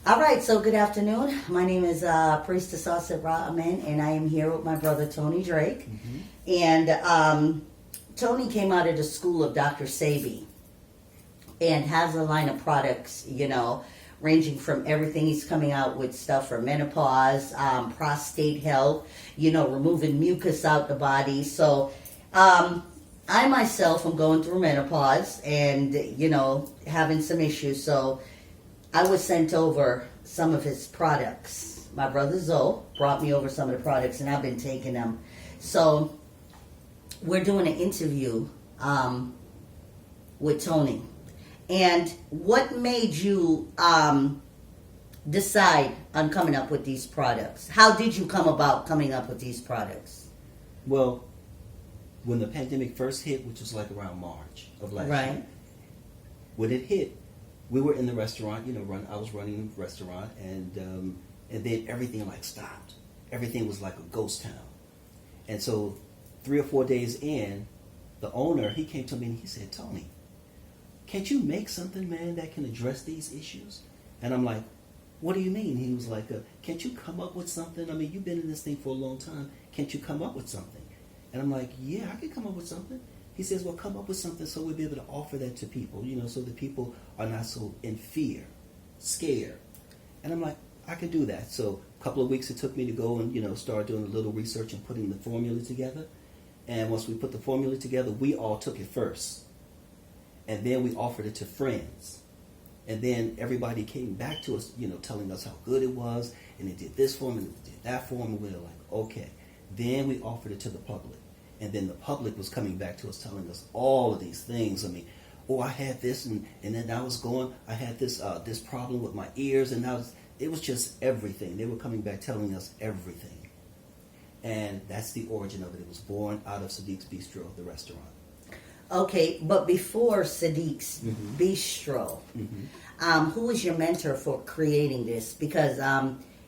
All right, so good afternoon. My name is Priestess Auset, and I am here with my brother Tony Drake. And Tony came out of the school of Dr. Sebi and has a line of products, ranging from everything. He's coming out with stuff for menopause, prostate health, removing mucus out the body. So I myself am going through menopause and, having some issues. So I was sent over some of his products. My brother Zoe brought me over some of the products, and I've been taking them. So we're doing an interview with Tony. And what made you decide on coming up with these products? How did you come about coming up with these products? Well, when the pandemic first hit, which was like around March of last year, when it hit, we were in the restaurant, I was running the restaurant, and then everything stopped. Everything was like a ghost town. And so 3 or 4 days in, the owner, he came to me and he said, "Tony, can't you make something, man, that can address these issues?" And I'm like, "What do you mean?" He was like, "Can't you come up with something? I mean, you've been in this thing for a long time. Can't you come up with something?" And I'm like, "Yeah, I can come up with something." He says, "Well, come up with something so we'll be able to offer that to people, so the people are not so in fear, scared." And I'm like, "I can do that." So a couple of weeks it took me to go and, start doing a little research and putting the formula together. And once we put the formula together, we all took it first. And then we offered it to friends. And then everybody came back to us, telling us how good it was. And it did this for them and it did that for them. And we were like, okay. Then we offered it to the public. And then the public was coming back to us telling us all of these things. I mean, I had this and then I had this problem with my ears. And now it was just everything. They were coming back telling us everything. And that's the origin of it. It was born out of Sadiq's Bistro, the restaurant. Okay, but before Sadiq's Bistro, who was your mentor for creating this? Because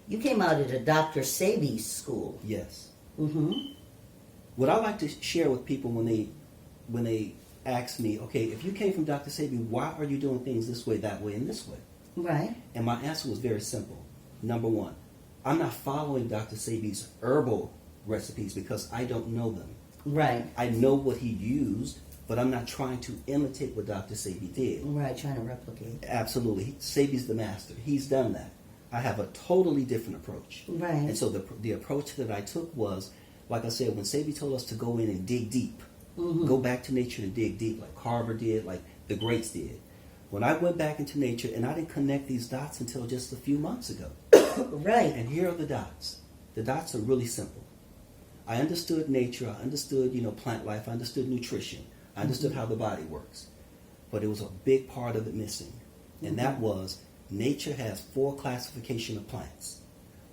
you came out of the Dr. Sebi school. Yes. What I like to share with people when they ask me, okay, if you came from Dr. Sebi, why are you doing things this way, that way, and this way? Right. And my answer was very simple. Number one, I'm not following Dr. Sebi's herbal recipes because I don't know them. Right. I know what he used, but I'm not trying to imitate what Dr. Sebi did. Right, trying to replicate. Absolutely. Sebi's the master. He's done that. I have a totally different approach. Right. And so the approach that I took was, like I said, when Sebi told us to go in and dig deep, go back to nature and dig deep, like Carver did, like the greats did. When I went back into nature, and I didn't connect these dots until just a few months ago. Right. And here are the dots. The dots are really simple. I understood nature. I understood, plant life. I understood nutrition. I understood how the body works. But it was a big part of it missing. And that was, nature has 4 classifications of plants.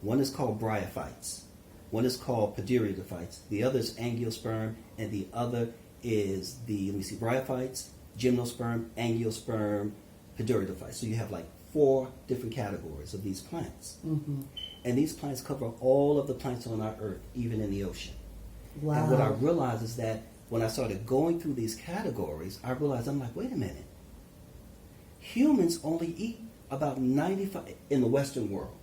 One is called bryophytes. One is called poderiodophytes. The other is angiosperm. And the other is bryophytes, gymnosperm, angiosperm, poderiodophytes. So you have 4 different categories of these plants. And these plants cover all of the plants on our earth, even in the ocean. Wow. And what I realized is that when I started going through these categories, I realized, I'm like, wait a minute. Humans only eat about 95, in the Western world,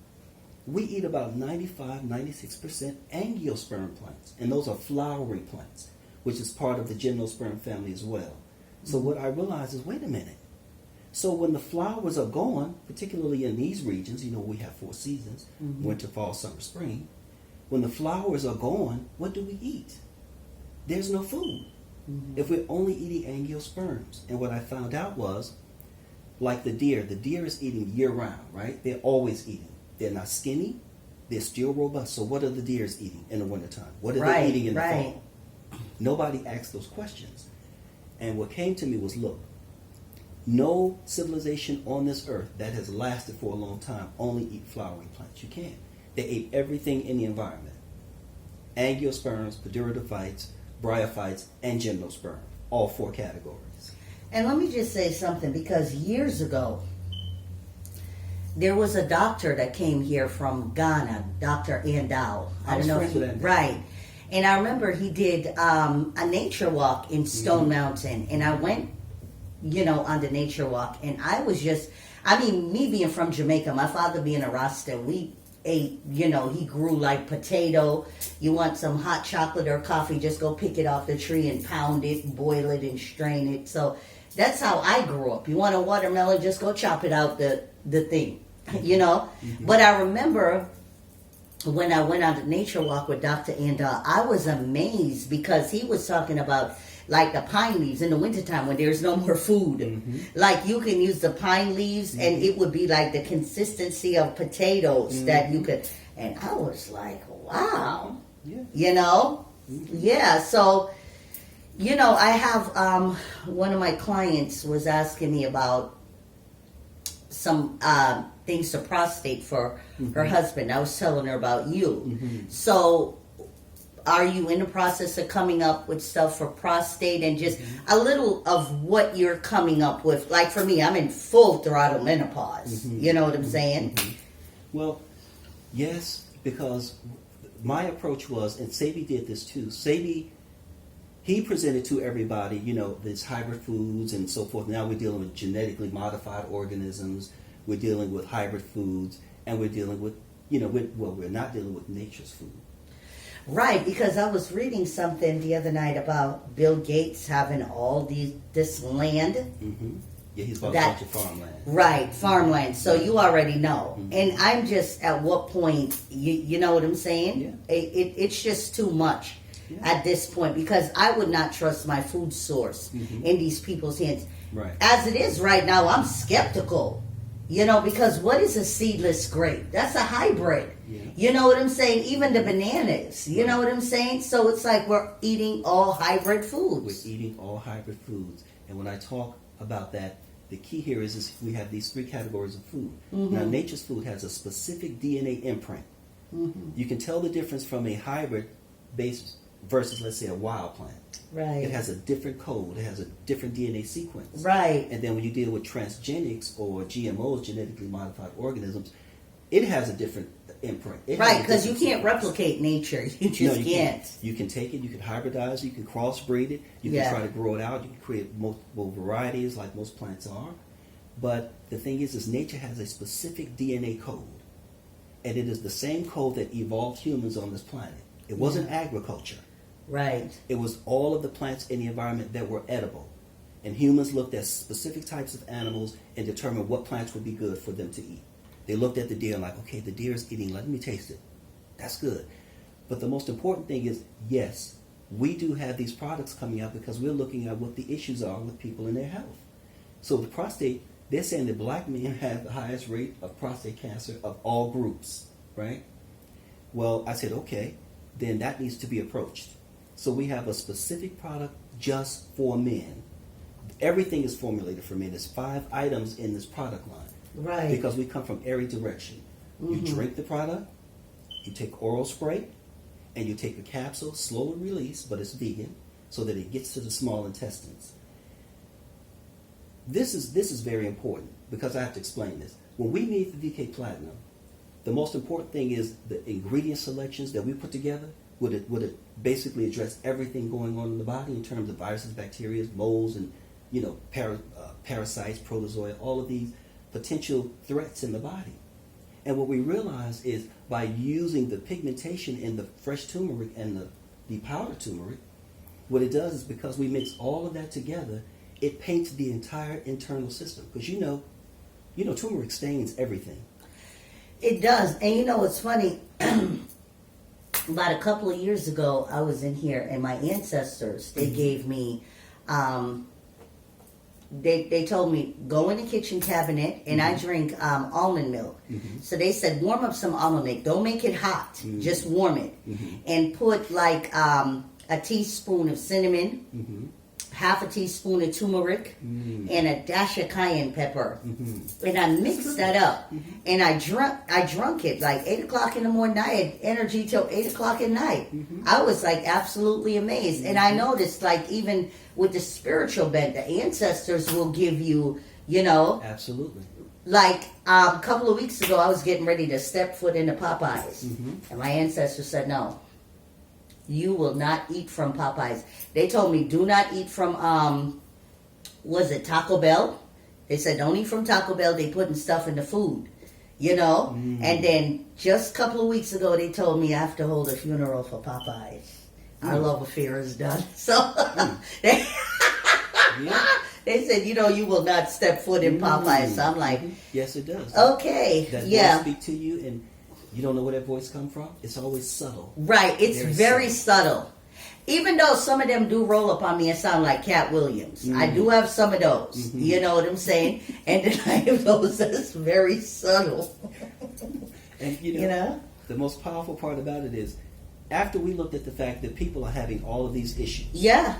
we eat about 95, 96% angiosperm plants. And those are flowering plants, which is part of the gymnosperm family as well. So what I realized is, wait a minute. So when the flowers are gone, particularly in these regions, we have 4 seasons, winter, fall, summer, spring. When the flowers are gone, what do we eat? There's no food. If we're only eating angiosperms. And what I found out was, like the deer is eating year round, right? They're always eating. They're not skinny. They're still robust. So what are the deers eating in the wintertime? What are they eating in the fall? Nobody asked those questions. And what came to me was, look, no civilization on this earth that has lasted for a long time only eat flowering plants. You can't. They ate everything in the environment. Angiosperms, poderiodophytes, bryophytes, and gymnosperm. All 4 categories. And let me just say something, because years ago, there was a doctor that came here from Ghana, Dr. Andao. I don't know if you right. And I remember he did a nature walk in Stone Mountain, and I went, on the nature walk, and I I mean, me being from Jamaica, my father being a Rasta, we ate, he grew like potato. You want some hot chocolate or coffee, just go pick it off the tree and pound it, boil it, and strain it. So that's how I grew up. You want a watermelon, just go chop it out the thing, Mm-hmm. But I remember when I went on a nature walk with Dr. Anda, I was amazed because he was talking about like the pine leaves in the wintertime when there's no more food. Mm-hmm. Like you can use the pine leaves mm-hmm. and it would be like the consistency of potatoes mm-hmm. that you could. And I was like, wow. Yeah. Mm-hmm. Yeah. So, I have one of my clients was asking me about some things to prostate for mm-hmm. her husband. I was telling her about you. Mm-hmm. So, are you in the process of coming up with stuff for prostate and just mm-hmm. a little of what you're coming up with? Like for me, I'm in full throttle menopause. Mm-hmm. You know what I'm saying? Mm-hmm. Well, yes, because my approach was, and Sabi did this too. Sabi, he presented to everybody, these hybrid foods and so forth. Now we're dealing with genetically modified organisms. We're dealing with hybrid foods, and we're dealing with, we're not dealing with nature's food. Right, because I was reading something the other night about Bill Gates having all this land. Mm-hmm. Yeah, he's bought a bunch of farmland. Right, farmland. So you already know. Mm-hmm. And I'm just at what point, you know what I'm saying? Yeah. It's just too much at this point because I would not trust my food source mm-hmm. in these people's hands. Right. As it is right now, I'm skeptical. Because what is a seedless grape? That's a hybrid. Yeah. You know what I'm saying? Even the bananas. You know what I'm saying? So it's like we're eating all hybrid foods. We're eating all hybrid foods. And when I talk about that, the key here is we have these three categories of food. Mm-hmm. Now, nature's food has a specific DNA imprint. Mm-hmm. You can tell the difference from a hybrid based versus, let's say, a wild plant. Right. It has a different code. It has a different DNA sequence. Right. And then when you deal with transgenics or GMOs, genetically modified organisms, it has a different imprint. Right, because you can't replicate nature. You just can't. You can take it, you can hybridize it, you can crossbreed it, you can try to grow it out, you can create multiple varieties like most plants are. But the thing is nature has a specific DNA code. And it is the same code that evolved humans on this planet. It wasn't agriculture. Right. It was all of the plants in the environment that were edible. And humans looked at specific types of animals and determined what plants would be good for them to eat. They looked at the deer and like, okay, the deer is eating, let me taste it. That's good. But the most important thing is, yes, we do have these products coming out because we're looking at what the issues are with people and their health. So the prostate, they're saying that black men have the highest rate of prostate cancer of all groups, right? Well, I said, okay, then that needs to be approached. So we have a specific product just for men. Everything is formulated for men. There's 5 items in this product line. Right. Because we come from every direction. Mm-hmm. You drink the product, you take oral spray, and you take a capsule, slow release, but it's vegan, so that it gets to the small intestines. This is very important because I have to explain this. When we made the VK Platinum, the most important thing is the ingredient selections that we put together. Would it basically address everything going on in the body in terms of viruses, bacteria, molds, and parasites, protozoa, all of these potential threats in the body. And what we realize is by using the pigmentation in the fresh turmeric and the powdered turmeric, what it does is because we mix all of that together, it paints the entire internal system. Because turmeric stains everything. It does. And it's funny. About a couple of years ago, I was in here, and my ancestors, they gave me, they told me, go in the kitchen cabinet, and I drink almond milk. Mm-hmm. So they said, warm up some almond milk. Don't make it hot. Mm-hmm. Just warm it. Mm-hmm. And put like a teaspoon of cinnamon, half a teaspoon of turmeric, and a dash of cayenne pepper. Mm-hmm. And I mixed that up. Mm-hmm. And I drunk it like 8 o'clock in the morning. I had energy till 8 o'clock at night. Mm-hmm. I was like absolutely amazed. Mm-hmm. And I noticed like even with the spiritual bent, the ancestors will give you, Absolutely. Like a couple of weeks ago, I was getting ready to step foot into Popeyes. Mm-hmm. And my ancestors said, no. You will not eat from Popeyes. They told me do not eat from, Taco Bell? They said, don't eat from Taco Bell. They putting stuff in the food, you know? And then just a couple of weeks ago, they told me I have to hold a funeral for Popeyes. Our love affair is done. So they, they said, you know, you will not step foot in Popeyes. So I'm like, yes, it does. Okay, that yeah. voice speak to you, and you don't know where that voice come from. It's always subtle. Right, it's very subtle. Even though some of them do roll up on me and sound like Cat Williams. I do have some of those. You know what I'm saying? And then I have those that's very subtle. And you know, the most powerful part about it is, after we looked at the fact that people are having all of these issues. Yeah.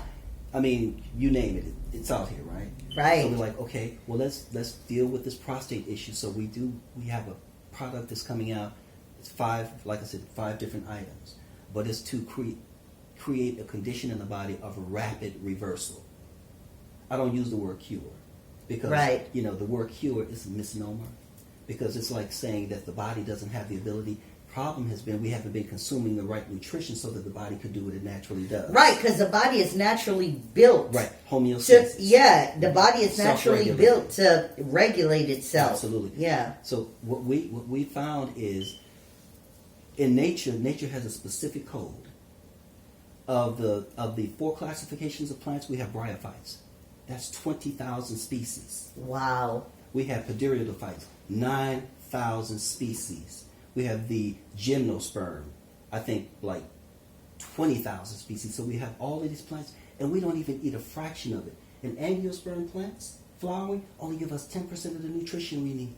I mean, you name it, it's out here, right? Right. So we're like, okay, well let's deal with this prostate issue. So we have a product that's coming out. It's 5, like I said, 5 different items, but it's to create a condition in the body of rapid reversal. I don't use the word cure because you know the word cure is a misnomer, because it's like saying that the body doesn't have the ability. Problem has been we haven't been consuming the right nutrition so that the body could do what it naturally does. Right, because the body is naturally built. Right, homeostasis. The body is naturally built to regulate itself. Absolutely. Yeah. So what we found is, in nature has a specific code. Of the 4 classifications of plants, we have bryophytes. That's 20,000 species. Wow. We have pteridophytes, 9,000 species. We have the gymnosperm, I think like 20,000 species. So we have all of these plants, and we don't even eat a fraction of it. And angiosperm plants, flowering, only give us 10% of the nutrition we need.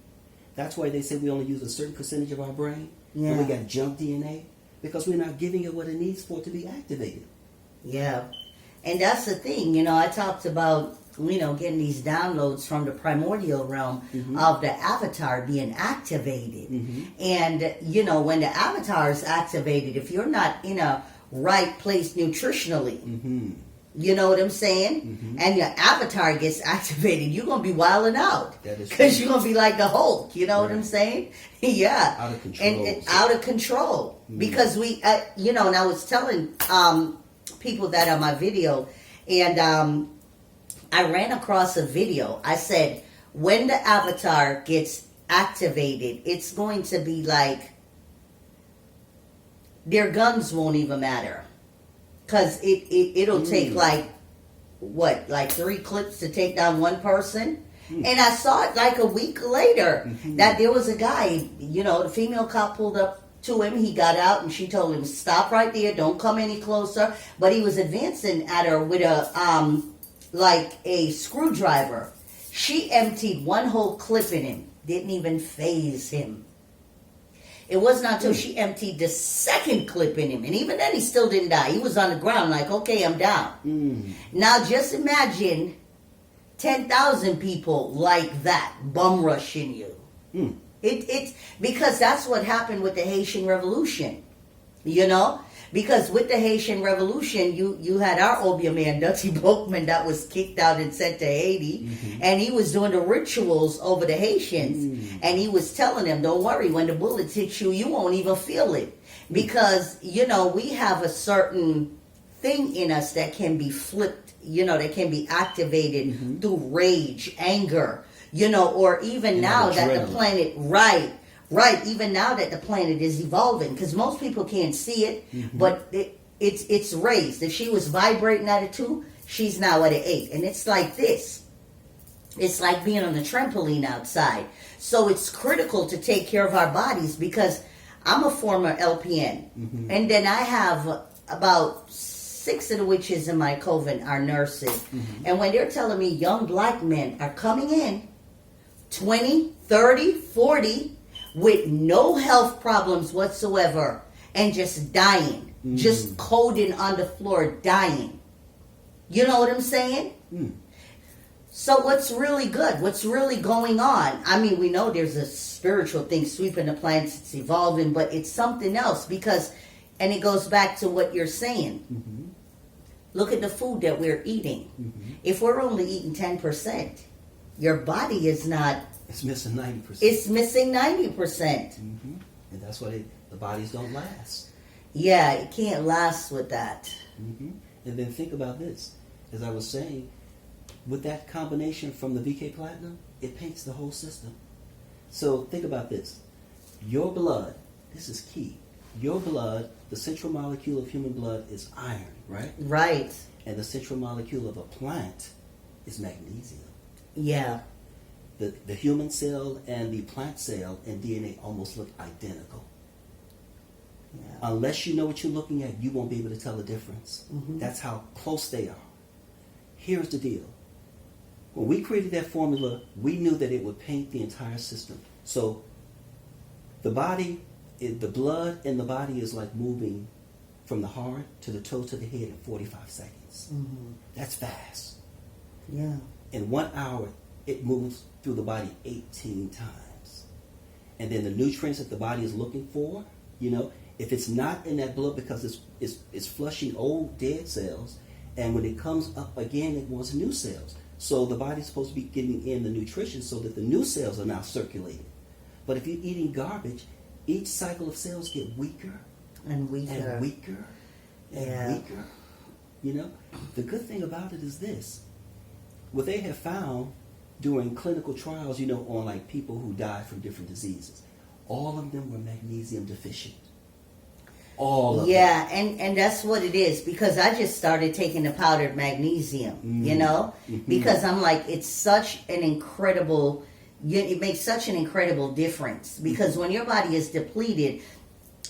That's why they say we only use a certain percentage of our brain. Yeah. And we got junk DNA, because we're not giving it what it needs for it to be activated. Yeah. And that's the thing, you know, I talked about, you know, getting these downloads from the primordial realm of the avatar being activated. And, you know, when the avatar is activated, if you're not in a right place nutritionally, you know what I'm saying? And your avatar gets activated, you're going to be wilding out. Because you're going to be like the Hulk, you know what I'm saying? Yeah. Out of control. And out of control. Because we, you know, and I was telling people that on my video, and I ran across a video. I said, when the avatar gets activated, it's going to be like their guns won't even matter. Because it'll take like 3 clips to take down one person. And I saw it like a week later that there was a guy, you know, the female cop pulled up to him. He got out and she told him, stop right there, don't come any closer. But he was advancing at her with a like a screwdriver. She emptied one whole clip in him, didn't even faze him. It was not until she emptied the second clip in him, and even then he still didn't die. He was on the ground like, okay, I'm down. Now just imagine 10,000 people like that bum rushing you. It's because that's what happened with the Haitian Revolution, you know? Because with the Haitian Revolution, you had our obeah man, Dutty Boatman, that was kicked out and sent to Haiti. And he was doing the rituals over the Haitians. And he was telling them, don't worry, when the bullets hit you, you won't even feel it. Because, you know, we have a certain thing in us that can be flipped, you know, that can be activated through rage, anger, you know, or even now that the planet, even now that the planet is evolving, because most people can't see it, but it's raised. If she was vibrating at a 2, she's now at an 8. And it's like this. It's like being on a trampoline outside. So it's critical to take care of our bodies, because I'm a former LPN. And then I have about 6 of the witches in my coven are nurses. And when they're telling me young black men are coming in, 20, 30, 40, with no health problems whatsoever, and just dying, just coding on the floor, dying. You know what I'm saying? So what's really good? What's really going on? I mean, we know there's a spiritual thing sweeping the planet, it's evolving, but it's something else, because, and it goes back to what you're saying. Look at the food that we're eating. If we're only eating 10%, your body is not... It's missing 90%. It's missing 90%. And that's why the bodies don't last. Yeah, it can't last with that. And then think about this. As I was saying, with that combination from the VK Platinum, it paints the whole system. So think about this. Your blood, this is key. Your blood, the central molecule of human blood is iron, right? Right. And the central molecule of a plant is magnesium. Yeah. The human cell and the plant cell and DNA almost look identical. Yeah. Unless you know what you're looking at, you won't be able to tell the difference. Mm-hmm. That's how close they are. Here's the deal. When we created that formula, we knew that it would paint the entire system. So the body, the blood in the body is like moving from the heart to the toe to the head in 45 seconds. Mm-hmm. That's fast. Yeah. In 1 hour, it moves through the body 18 times. And then the nutrients that the body is looking for, if it's not in that blood because it's flushing old dead cells, and when it comes up again, it wants new cells. So the body's supposed to be getting in the nutrition so that the new cells are now circulating. But if you're eating garbage, each cycle of cells get weaker And weaker. and weaker and weaker. The good thing about it is this. What they have found during clinical trials, on like people who died from different diseases, all of them were magnesium deficient. All of them. Yeah, and that's what it is, because I just started taking the powdered magnesium, Mm-hmm. because I'm like, it's such an incredible, it makes such an incredible difference, because when your body is depleted,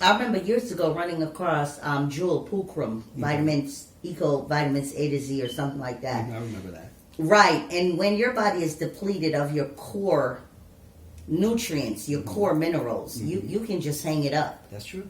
I remember years ago running across Jewel Pulchrum, vitamins, Eco Vitamins A to Z or something like that. I remember that. Right, and when your body is depleted of your core nutrients, your core minerals, you can just hang it up. That's true.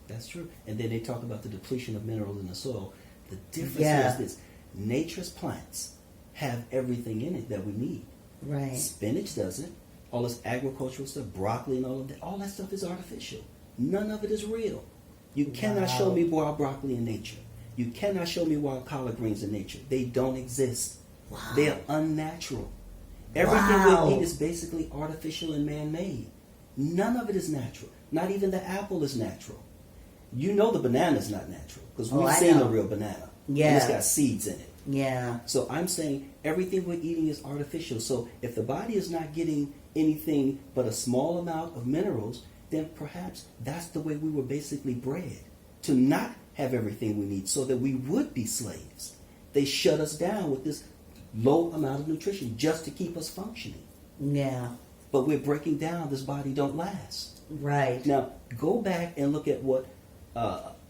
That's true. And then they talk about the depletion of minerals in the soil. The difference is this. Nature's plants have everything in it that we need. Right. Spinach doesn't. All this agricultural stuff, broccoli and all that stuff is artificial. None of it is real. You cannot show me wild broccoli in nature. You cannot show me wild collard greens in nature. They don't exist. Wow. They are unnatural. Everything we eat is basically artificial and man-made. None of it is natural. Not even the apple is natural. The banana is not natural because we've seen a real banana. Yeah. And it's got seeds in it. Yeah. So I'm saying everything we're eating is artificial. So if the body is not getting anything but a small amount of minerals, then perhaps that's the way we were basically bred, to not have everything we need so that we would be slaves. They shut us down with this low amount of nutrition just to keep us functioning. Yeah. But we're breaking down. This body don't last. Right. Now, go back and look at what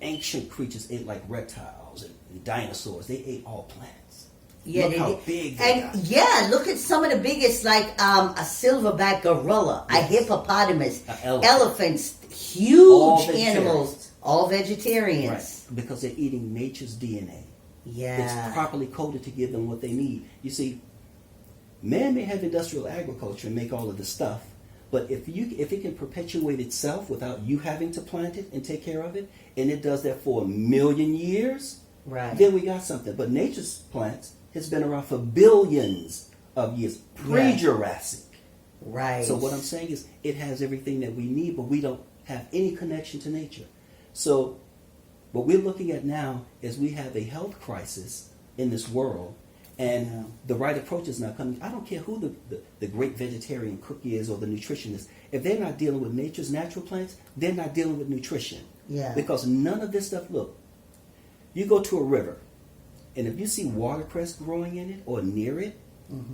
ancient creatures ate, like reptiles and dinosaurs. They ate all plants. Yeah, look how big they got. Look at some of the biggest, like a silverback gorilla, a hippopotamus, elephants, huge animals, all vegetarians. Right, because they're eating nature's DNA. Yeah. It's properly coded to give them what they need. You see, man may have industrial agriculture and make all of this stuff, but if it can perpetuate itself without you having to plant it and take care of it, and it does that for 1 million years, right, then we got something. But nature's plants has been around for billions of years, pre-Jurassic. Right. So what I'm saying is it has everything that we need, but we don't have any connection to nature. So what we're looking at now is we have a health crisis in this world, and the right approach is not coming. I don't care who the great vegetarian cook is or the nutritionist. If they're not dealing with nature's natural plants, they're not dealing with nutrition. Yeah. Because none of this stuff, look, you go to a river, and if you see watercress growing in it or near it,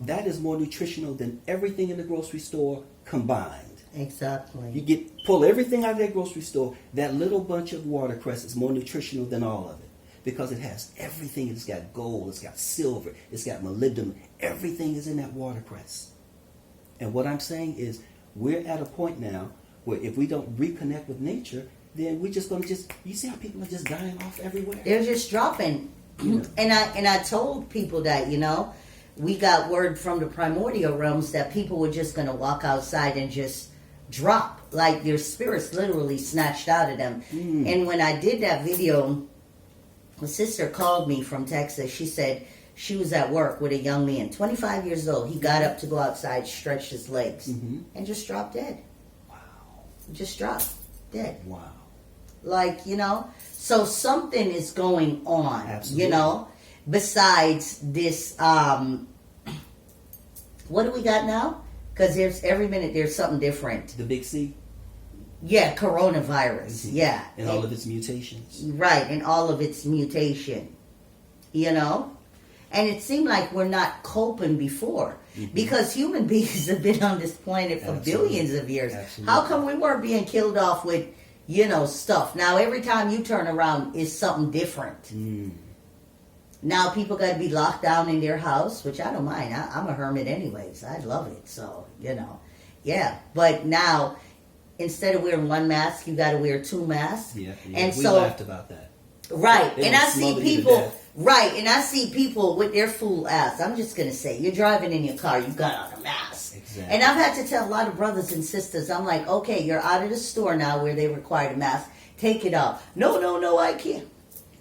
that is more nutritional than everything in the grocery store combined. Exactly. You pull everything out of that grocery store, that little bunch of watercress is more nutritional than all of it. Because it has everything. It's got gold, it's got silver, it's got molybdenum. Everything is in that watercress. And what I'm saying is we're at a point now where if we don't reconnect with nature, then we're just going to you see how people are just dying off everywhere? They're just dropping. And I told people that, we got word from the primordial realms that people were just going to walk outside and just drop. Like their spirits literally snatched out of them. And when I did that video, a sister called me from Texas. She said she was at work with a young man, 25 years old. He got up to go outside, stretched his legs, and just dropped dead. Wow. Just dropped dead. Wow. Like, so something is going on, Absolutely. Besides this, what do we got now? Because every minute there's something different. The big C? Yeah, coronavirus. Mm-hmm. Yeah. And all of its mutations. Right, and all of its mutation. You know? And it seemed like we're not coping before. Mm-hmm. Because human beings have been on this planet for billions of years. Absolutely. How come we weren't being killed off with, stuff? Now, every time you turn around, is something different. Mm. Now, people got to be locked down in their house, which I don't mind. I'm a hermit anyways. I love it. So, Yeah. But now, instead of wearing one mask, you got to wear two masks. Yeah. And we so, laughed about that. Right. They And I see smother you to people... death. Right, and I see people with their fool ass. I'm just going to say, you're driving in your car, you got on a mask. Exactly. And I've had to tell a lot of brothers and sisters, I'm like, okay, you're out of the store now where they require a mask. Take it off. No, I can't.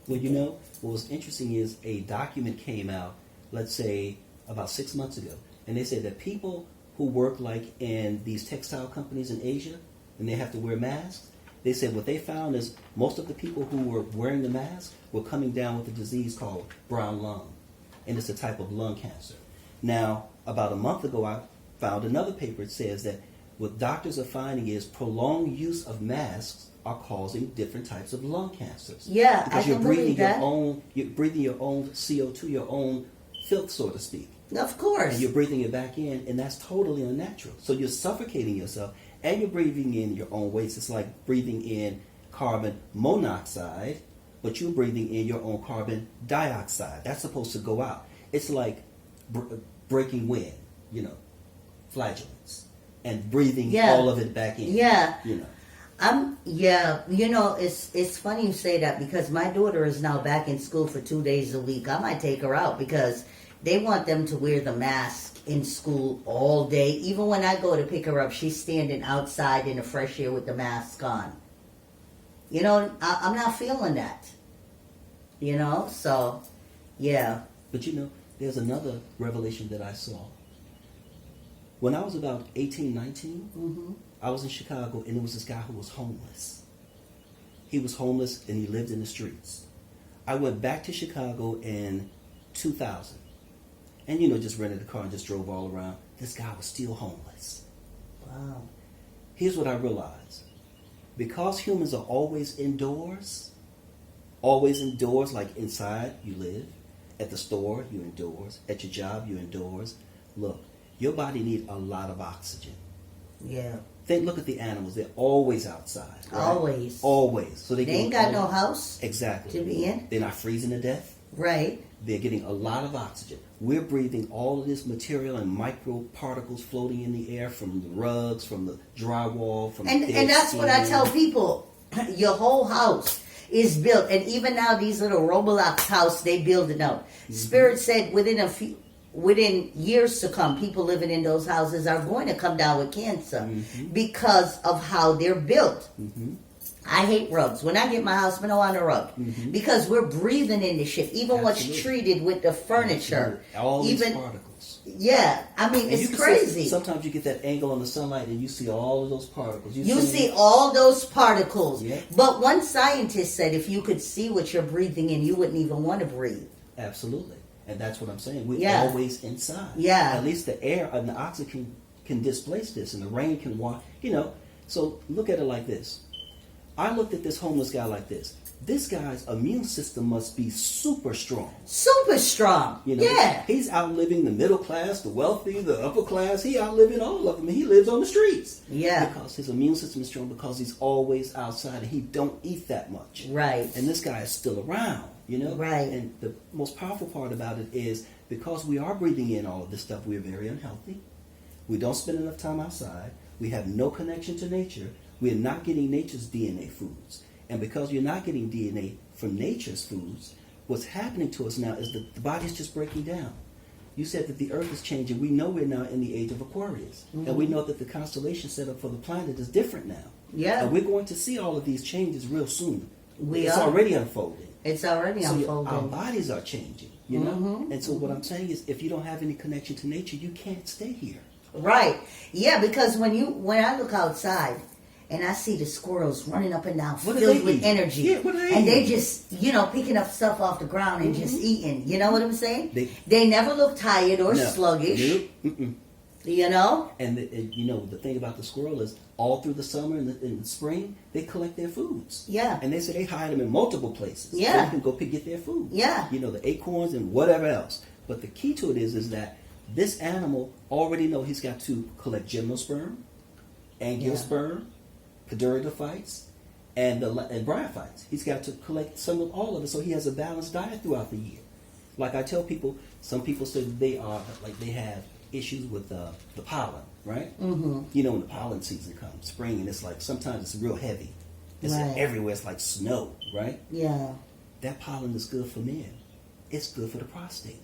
Well, what was interesting is a document came out, let's say, about 6 months ago. And they said that people who work like in these textile companies in Asia, and they have to wear masks, they said what they found is most of the people who were wearing the mask were coming down with a disease called brown lung. And it's a type of lung cancer. Now, about a month ago, I found another paper that says that what doctors are finding is prolonged use of masks are causing different types of lung cancers. Yeah, because I you're can breathing believe that. you're breathing your own CO2, your own filth, so to speak. Of course. And you're breathing it back in, and that's totally unnatural. So you're suffocating yourself, and you're breathing in your own waste. It's like breathing in carbon monoxide, but you're breathing in your own carbon dioxide. That's supposed to go out. It's like breaking wind, flatulence, and breathing all of it back in. Yeah. It's funny you say that because my daughter is now back in school for 2 days a week. I might take her out because they want them to wear the mask in school all day. Even when I go to pick her up, she's standing outside in the fresh air with the mask on. I'm not feeling that. So, yeah. But there's another revelation that I saw. When I was about 18, 19, Mm-hmm. I was in Chicago, and there was this guy who was homeless. He was homeless, and he lived in the streets. I went back to Chicago in 2000. And, just rented a car and just drove all around. This guy was still homeless. Wow. Here's what I realized. Because humans are always indoors, like inside, you live. At the store, you're indoors. At your job, you're indoors. Look, your body needs a lot of oxygen. Yeah. Look at the animals. They're always outside. Right? Always. So they ain't got no house. Exactly. To be in. They're not freezing to death. Right. They're getting a lot of oxygen. We're breathing all of this material and microparticles floating in the air from the rugs, from the drywall, from and that's what I tell people. Your whole house is built, and even now these little Roblox house they build it out. Mm-hmm. Spirit said within years to come, people living in those houses are going to come down with cancer because of how they're built. Mm-hmm. I hate rugs. When I get my house, I don't want a rug because we're breathing in the shit. Even what's treated with the furniture, all these particles. Yeah, I mean it's crazy. Sometimes you get that angle on the sunlight and you see all of those particles. You see all those particles. Yeah. But one scientist said if you could see what you're breathing in, you wouldn't even want to breathe. Absolutely. And that's what I'm saying. We're always inside. Yeah. At least the air and the oxygen can displace this, and the rain can walk. So look at it like this. I looked at this homeless guy like this. This guy's immune system must be super strong. Super strong. Yeah. He's outliving the middle class, the wealthy, the upper class. He outliving all of them. He lives on the streets. Yeah. Because his immune system is strong because he's always outside and he don't eat that much. Right. And this guy is still around, Right. And the most powerful part about it is because we are breathing in all of this stuff, we're very unhealthy. We don't spend enough time outside. We have no connection to nature. We're not getting nature's DNA foods. And because you're not getting DNA from nature's foods, what's happening to us now is that the body's just breaking down. You said that the earth is changing. We know we're now in the age of Aquarius. Mm-hmm. And we know that the constellation set up for the planet is different now. Yeah. And we're going to see all of these changes real soon. It's already unfolding. It's already unfolding. Our bodies are changing, Mm-hmm. And so what I'm saying is if you don't have any connection to nature, you can't stay here. Right. Yeah, because when I look outside, and I see the squirrels running up and down, filled with energy. Yeah, what are they and they eating? just, picking up stuff off the ground and just eating. You know what I'm saying? They never look tired or sluggish. Nope. You know? And the thing about the squirrel is all through the summer and the spring, they collect their foods. Yeah. And they say they hide them in multiple places. Yeah. So you can go get their food. Yeah. The acorns and whatever else. But the key to it is that this animal already know he's got to collect gymnosperm, angiosperm, pteridophytes, and bryophytes. He's got to collect some of all of it so he has a balanced diet throughout the year. Like I tell people, some people say they have issues with the pollen, right? Mm-hmm. When the pollen season comes, spring, and it's like sometimes it's real heavy. It's everywhere. It's like snow, right? Yeah. That pollen is good for men. It's good for the prostate.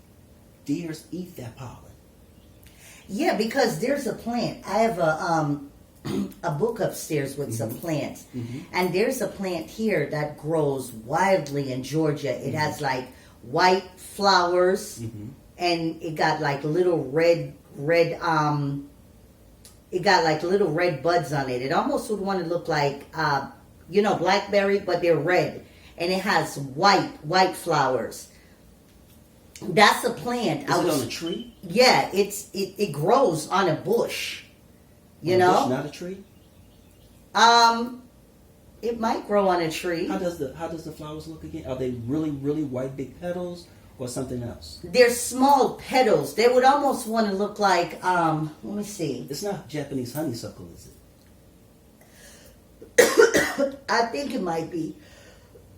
Deers eat that pollen. Yeah, because there's a plant. I have a book upstairs with some plants, and there's a plant here that grows wildly in Georgia. It has like white flowers, and it got like little red. It got like little red buds on it. It almost would want to look like blackberry, but they're red, and it has white flowers. That's a plant. Is it on a tree? Yeah, it grows on a bush. A bush, not a tree? It might grow on a tree. How does the flowers look again? Are they really, really white big petals or something else? They're small petals. They would almost want to look like let me see. It's not Japanese honeysuckle, is it? I think it might be.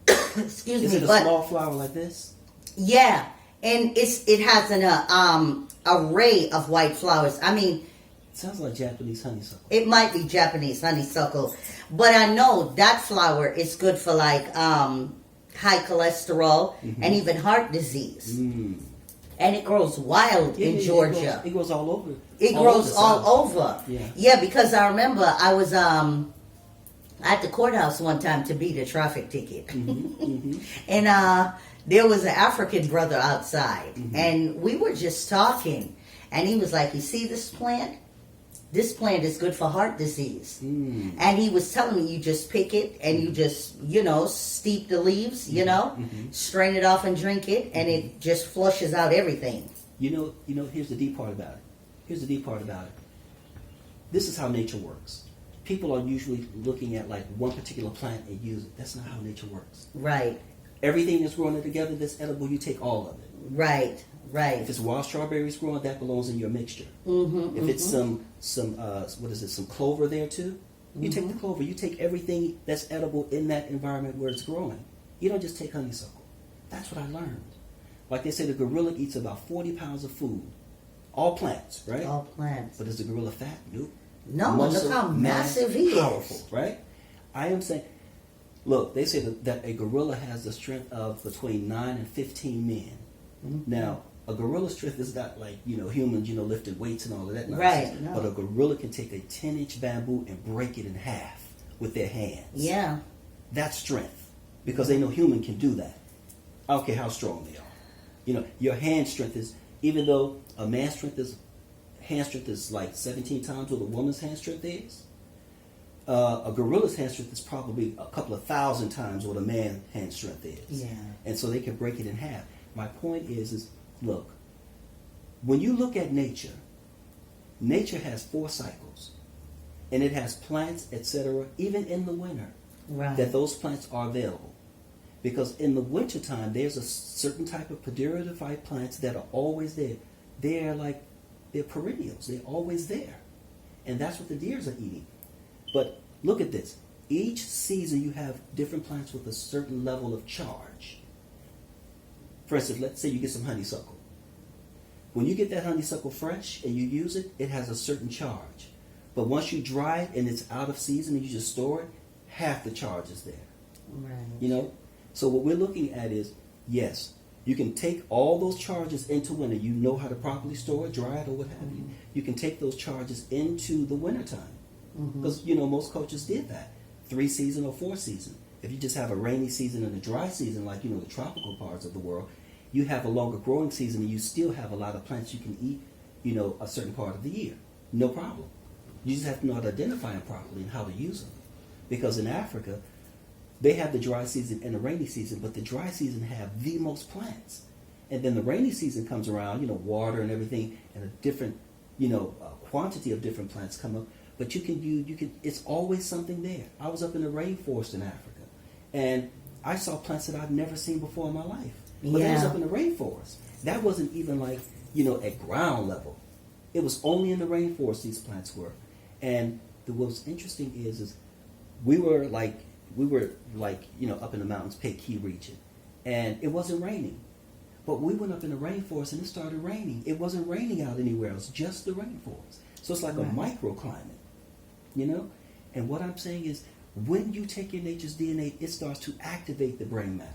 Excuse me. Is it a small flower like this? Yeah. And it has an array of white flowers. I mean, it sounds like Japanese honeysuckle. It might be Japanese honeysuckle, but I know that flower is good for like high cholesterol and even heart disease. And it grows wild in Georgia. It grows all over. It grows all over. Yeah, because I remember I was at the courthouse one time to beat a traffic ticket, and there was an African brother outside, and we were just talking, and he was like, "You see this plant? This plant is good for heart disease." And he was telling me, you just pick it and you just, steep the leaves, strain it off and drink it, and it just flushes out everything. Here's the deep part about it. This is how nature works. People are usually looking at like one particular plant and use it. That's not how nature works. Right. Everything that's growing together that's edible, you take all of it. Right. If it's wild strawberries growing, that belongs in your mixture. If it's some clover there too, you take the clover. You take everything that's edible in that environment where it's growing. You don't just take honeysuckle. That's what I learned. Like they say, the gorilla eats about 40 pounds of food. All plants, right? All plants. But is the gorilla fat? Nope. No, look how massive he is. Powerful, right? I am saying, look, they say that a gorilla has the strength of between 9 and 15 men. Now, a gorilla's strength is not like, humans, lifting weights and all of that nonsense. Right. No. But a gorilla can take a 10-inch bamboo and break it in half with their hands. Yeah. That's strength. Because they know human can do that. I don't care how strong they are. Your hand strength is, even though a man's hand strength is like 17 times what a woman's hand strength is, a gorilla's hand strength is probably a couple of thousand times what a man's hand strength is. Yeah. And so they can break it in half. My point is look, when you look at nature has 4 cycles. And it has plants, etc., even in the winter, that those plants are available. Because in the wintertime, there's a certain type of pteridophyte plants that are always there. They're perennials. They're always there. And that's what the deers are eating. But look at this. Each season you have different plants with a certain level of charge. For instance, let's say you get some honeysuckle. When you get that honeysuckle fresh and you use it, it has a certain charge. But once you dry it and it's out of season and you just store it, half the charge is there. Right. So what we're looking at is, yes, you can take all those charges into winter. You know how to properly store it, dry it, or what have you. You can take those charges into the wintertime. Because, most cultures did that. 3 season or 4 season. If you just have a rainy season and a dry season, like, the tropical parts of the world, you have a longer growing season and you still have a lot of plants you can eat, a certain part of the year. No problem. You just have to know how to identify them properly and how to use them. Because in Africa, they have the dry season and the rainy season, but the dry season have the most plants. And then the rainy season comes around, water and everything, and a different quantity of different plants come up, but it's always something there. I was up in the rainforest in Africa, and I saw plants that I've never seen before in my life. But they was up in the rainforest. That wasn't even like, at ground level. It was only in the rainforest these plants were. And what was interesting is we were like, up in the mountains, Peking region, and it wasn't raining. But we went up in the rainforest and it started raining. It wasn't raining out anywhere else, just the rainforest. So it's like a microclimate, And what I'm saying is, when you take your nature's DNA, it starts to activate the brain matter.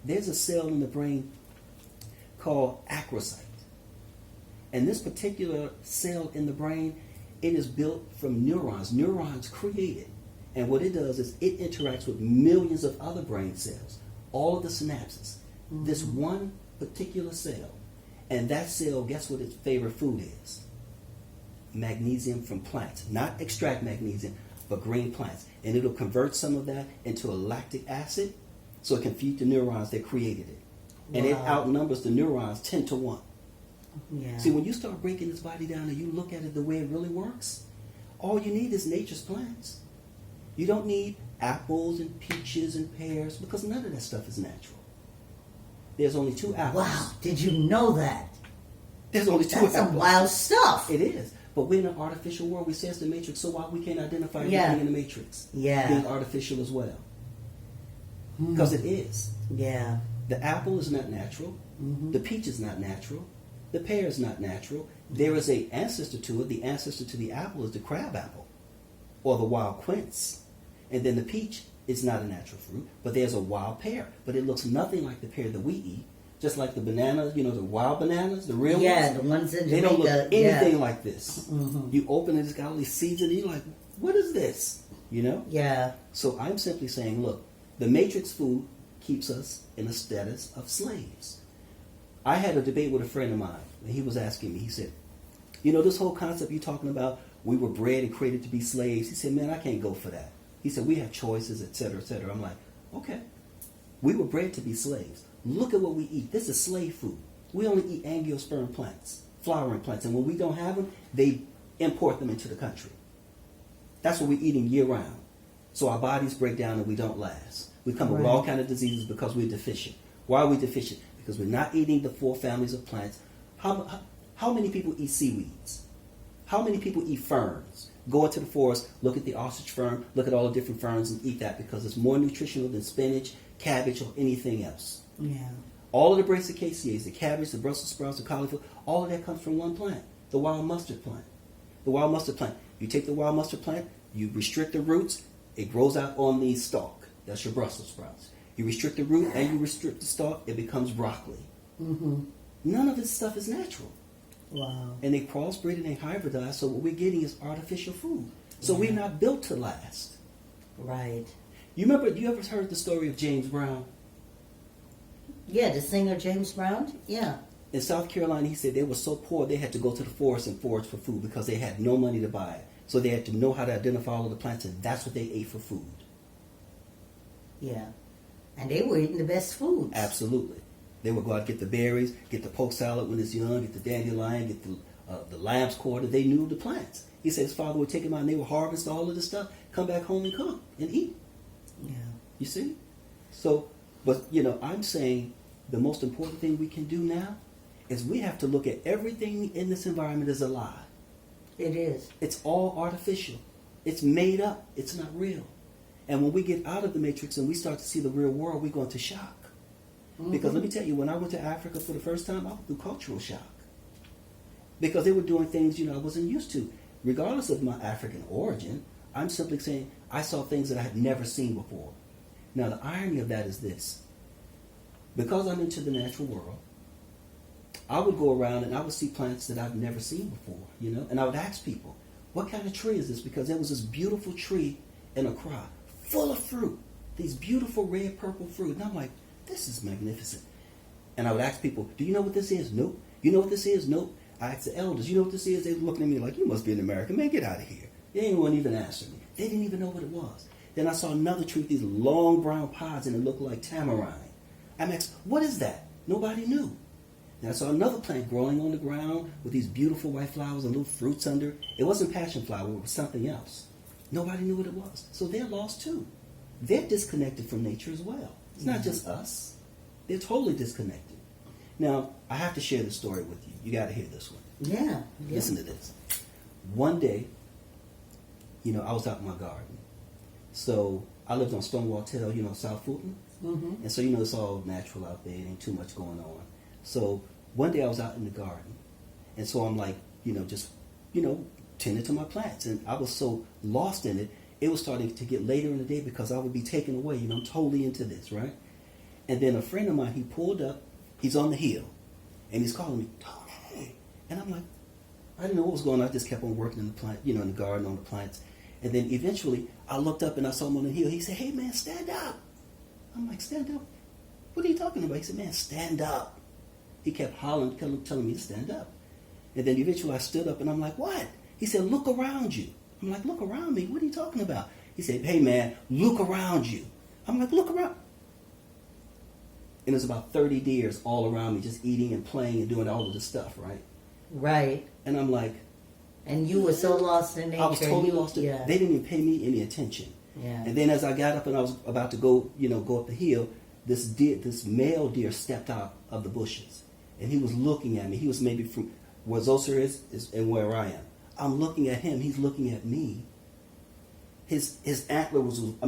There's a cell in the brain called acrocyte. And this particular cell in the brain, it is built from neurons created. And what it does is it interacts with millions of other brain cells, all of the synapses. Mm-hmm. This one particular cell, and that cell, guess what its favorite food is? Magnesium from plants. Not extract magnesium, but green plants. And it'll convert some of that into a lactic acid so it can feed the neurons that created it. And it outnumbers the neurons 10 to 1. Yeah. See, when you start breaking this body down and you look at it the way it really works, all you need is nature's plants. You don't need apples and peaches and pears, because none of that stuff is natural. There's only 2 apples. Wow, did you know that? There's only 2 apples. That's some wild stuff. It is. But we're in an artificial world. We say it's the matrix, so why we can't identify everything in the matrix? Yeah. Being artificial as well. Because it is. Yeah. The apple is not natural. Mm-hmm. The peach is not natural. The pear is not natural. There is an ancestor to it. The ancestor to the apple is the crab apple or the wild quince. And then the peach is not a natural fruit, but there's a wild pear. But it looks nothing like the pear that we eat. Just like the bananas, the wild bananas, the real ones. Yeah, the ones in Jamaica. They don't look anything like this. Mm-hmm. You open it, it's got all these seeds in it, you're like, what is this? Yeah. So I'm simply saying, look, the matrix food keeps us in a status of slaves. I had a debate with a friend of mine, and he was asking me, he said, this whole concept you're talking about, we were bred and created to be slaves. He said, man, I can't go for that. He said, we have choices, et cetera, et cetera. I'm like, okay. We were bred to be slaves. Look at what we eat. This is slave food. We only eat angiosperm plants, flowering plants. And when we don't have them, they import them into the country. That's what we're eating year round. So our bodies break down and we don't last. We come up with all kinds of diseases because we're deficient. Why are we deficient? Because we're not eating the 4 families of plants. How many people eat seaweeds? How many people eat ferns? Go into the forest, look at the ostrich fern, look at all the different ferns and eat that because it's more nutritional than spinach, cabbage, or anything else. Yeah. All of the brassicasias, the cabbage, the Brussels sprouts, the cauliflower, all of that comes from one plant, the wild mustard plant. The wild mustard plant. You take the wild mustard plant, you restrict the roots, it grows out on the stalk. That's your Brussels sprouts. You restrict the root and you restrict the stalk, it becomes broccoli. Mm-hmm. None of this stuff is natural. Wow. And they crossbreed and they hybridize, so what we're getting is artificial food. So we're not built to last. Right. You ever heard the story of James Brown? Yeah, the singer James Brown? Yeah. In South Carolina, he said they were so poor they had to go to the forest and forage for food because they had no money to buy it. So they had to know how to identify all of the plants, and that's what they ate for food. Yeah. And they were eating the best foods. Absolutely. They would go out and get the berries, get the poke salad when it's young, get the dandelion, get the lamb's quarter. They knew the plants. He said his father would take them out and they would harvest all of this stuff, come back home and cook and eat. Yeah. You see? So, but, I'm saying the most important thing we can do now is we have to look at everything in this environment as a lie. It is. It's all artificial. It's made up. It's not real. And when we get out of the matrix and we start to see the real world, we go into shock. Mm-hmm. Because let me tell you, when I went to Africa for the first time, I went through cultural shock. Because they were doing things, I wasn't used to. Regardless of my African origin, I'm simply saying I saw things that I had never seen before. Now, the irony of that is this. Because I'm into the natural world, I would go around and I would see plants that I've never seen before, and I would ask people, what kind of tree is this? Because there was this beautiful tree in a crop, full of fruit, these beautiful red, purple fruit. And I'm like, this is magnificent. And I would ask people, do you know what this is? Nope. You know what this is? Nope. I asked the elders, you know what this is? They were looking at me like, you must be an American. Man, get out of here. They didn't even answer me. They didn't even know what it was. Then I saw another tree with these long brown pods and it looked like tamarind. I asked, what is that? Nobody knew. And I saw another plant growing on the ground with these beautiful white flowers and little fruits under. It wasn't passion flower, it was something else. Nobody knew what it was. So they're lost too. They're disconnected from nature as well. It's not just us. They're totally disconnected. Now, I have to share this story with you. You got to hear this one. Yeah. Listen to this. One day, I was out in my garden. So I lived on Stonewall Hill, South Fulton. Mm-hmm. And so, it's all natural out there. It ain't too much going on. So one day I was out in the garden. And so I'm like, just, tending to my plants. And I was so lost in it, it was starting to get later in the day because I would be taken away. I'm totally into this, right? And then a friend of mine, he pulled up. He's on the hill. And he's calling me, Tony. And I'm like, I didn't know what was going on. I just kept on working in the plant, in the garden on the plants. And then eventually I looked up and I saw him on the hill. He said, hey, man, stand up. I'm like, stand up? What are you talking about? He said, man, stand up. He kept hollering, telling me to stand up. And then eventually I stood up and I'm like, what? He said, look around you. I'm like, look around me? What are you talking about? He said, hey, man, look around you. I'm like, look around. And there's about 30 deers all around me just eating and playing and doing all of this stuff, right? Right. And I'm like... And you were so lost in nature. I was totally lost in yeah. They didn't even pay me any attention. Yeah. And then as I got up and I was about to go up the hill, this male deer stepped out of the bushes. And he was looking at me. He was maybe from where Zoser is and where I am. I'm looking at him. He's looking at me. His antler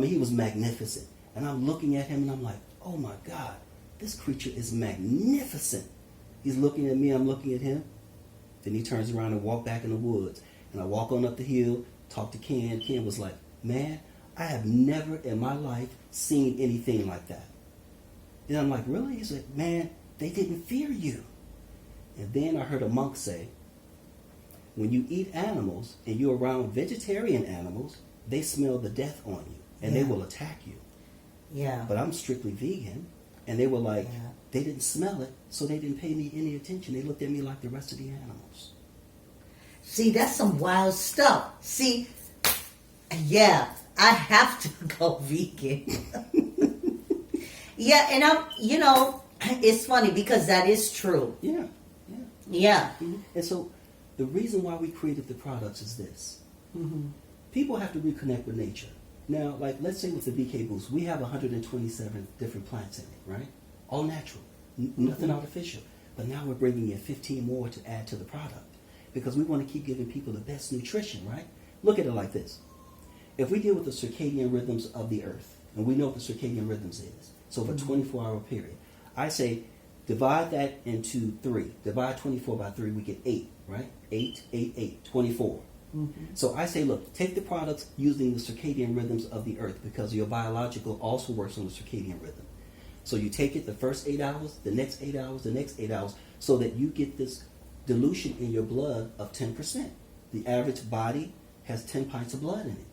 he was magnificent. And I'm looking at him and I'm like, oh my God, this creature is magnificent. He's looking at me. I'm looking at him. Then he turns around and walks back in the woods. And I walk on up the hill, talk to Ken. Ken was like, man, I have never in my life seen anything like that. And I'm like, really? He's like, man, they didn't fear you. And then I heard a monk say, when you eat animals and you're around vegetarian animals, they smell the death on you and they will attack you. Yeah. But I'm strictly vegan. And they were like, they didn't smell it, so they didn't pay me any attention. They looked at me like the rest of the animals. See, that's some wild stuff. See, yeah, I have to go vegan. Yeah, and it's funny because that is true. Yeah. Yeah. Mm-hmm. And so the reason why we created the products is this. Mm-hmm. People have to reconnect with nature. Now, like, let's say with the VK Boost, we have 127 different plants in it, right? All natural, nothing artificial. But now we're bringing in 15 more to add to the product because we want to keep giving people the best nutrition, right? Look at it like this. If we deal with the circadian rhythms of the earth, and we know what the circadian rhythms is, so over a 24-hour period, I say divide that into 3. Divide 24 by 3, we get 8, right? 8, 8, 8, 24. Mm-hmm. So I say, look, take the products using the circadian rhythms of the earth because your biological also works on the circadian rhythm. So you take it the first 8 hours, the next 8 hours, the next 8 hours, so that you get this dilution in your blood of 10%. The average body has 10 pints of blood in it.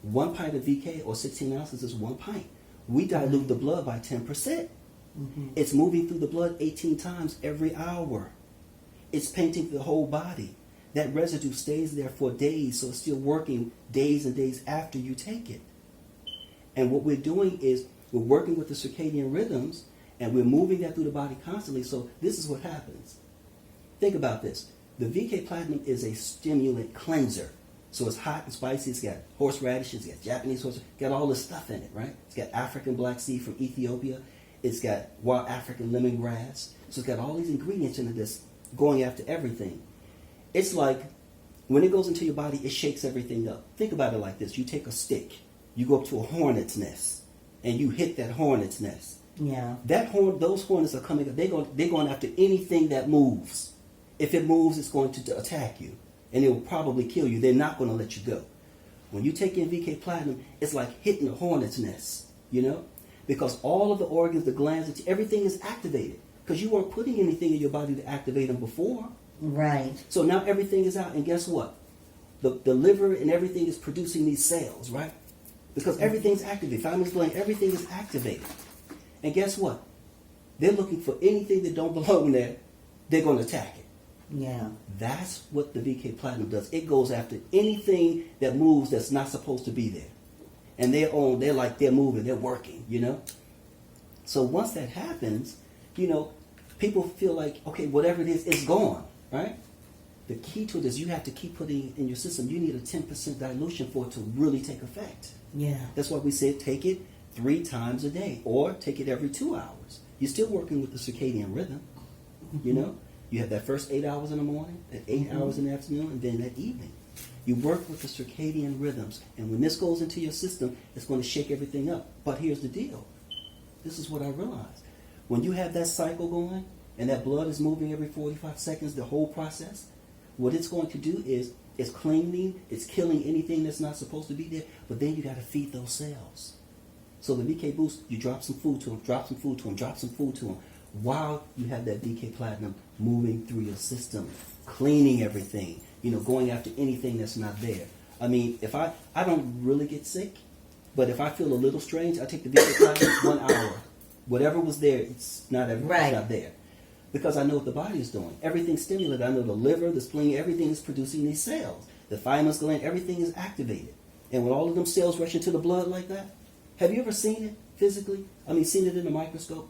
1 pint of VK or 16 ounces is 1 pint. We dilute the blood by 10%. Mm-hmm. It's moving through the blood 18 times every hour. It's painting the whole body. That residue stays there for days, so it's still working days and days after you take it. And what we're doing is we're working with the circadian rhythms, and we're moving that through the body constantly, so this is what happens. Think about this. The VK Platinum is a stimulant cleanser. So it's hot and spicy. It's got horseradishes, it's got Japanese horse, got all this stuff in it, right? It's got African black seed from Ethiopia. It's got wild African lemongrass. So it's got all these ingredients in it that's going after everything. It's like when it goes into your body, it shakes everything up. Think about it like this. You take a stick, you go up to a hornet's nest, and you hit that hornet's nest. Yeah. Those hornets are coming up. They're going after anything that moves. If it moves, it's going to attack you, and it will probably kill you. They're not going to let you go. When you take in VK Platinum, it's like hitting a hornet's nest, because all of the organs, the glands, everything is activated. Because you weren't putting anything in your body to activate them before. Right. So now everything is out, and guess what? The liver and everything is producing these cells, right? Because everything's activated. Thymus gland, everything is activated. And guess what? They're looking for anything that don't belong there. They're going to attack it. Yeah. That's what the VK Platinum does. It goes after anything that moves that's not supposed to be there. And they're moving, they're working, So once that happens, people feel like, okay, whatever it is, it's gone, right? The key to it is you have to keep putting in your system. You need a 10% dilution for it to really take effect. Yeah. That's why we said take it 3 times a day or take it every 2 hours. You're still working with the circadian rhythm. You know, you have that first 8 hours in the morning, and 8 hours in the afternoon, and then at evening. You work with the circadian rhythms, and when this goes into your system, it's going to shake everything up. But here's the deal. This is what I realized. When you have that cycle going, and that blood is moving every 45 seconds, the whole process, what it's going to do is it's cleaning, it's killing anything that's not supposed to be there, but then you got to feed those cells. So the VK Boost, you drop some food to them, drop some food to them, drop some food to them, while you have that VK Platinum moving through your system, cleaning everything, you know, going after anything that's not there. I mean, if I don't really get sick, but if I feel a little strange, I take the VK Platinum 1 hour. Whatever was there, it's not there. Because I know what the body is doing. Everything's stimulated. I know the liver, the spleen, everything is producing these cells. The thymus gland, everything is activated. And when all of them cells rush into the blood like that, have you ever seen it physically? I mean, seen it in a microscope?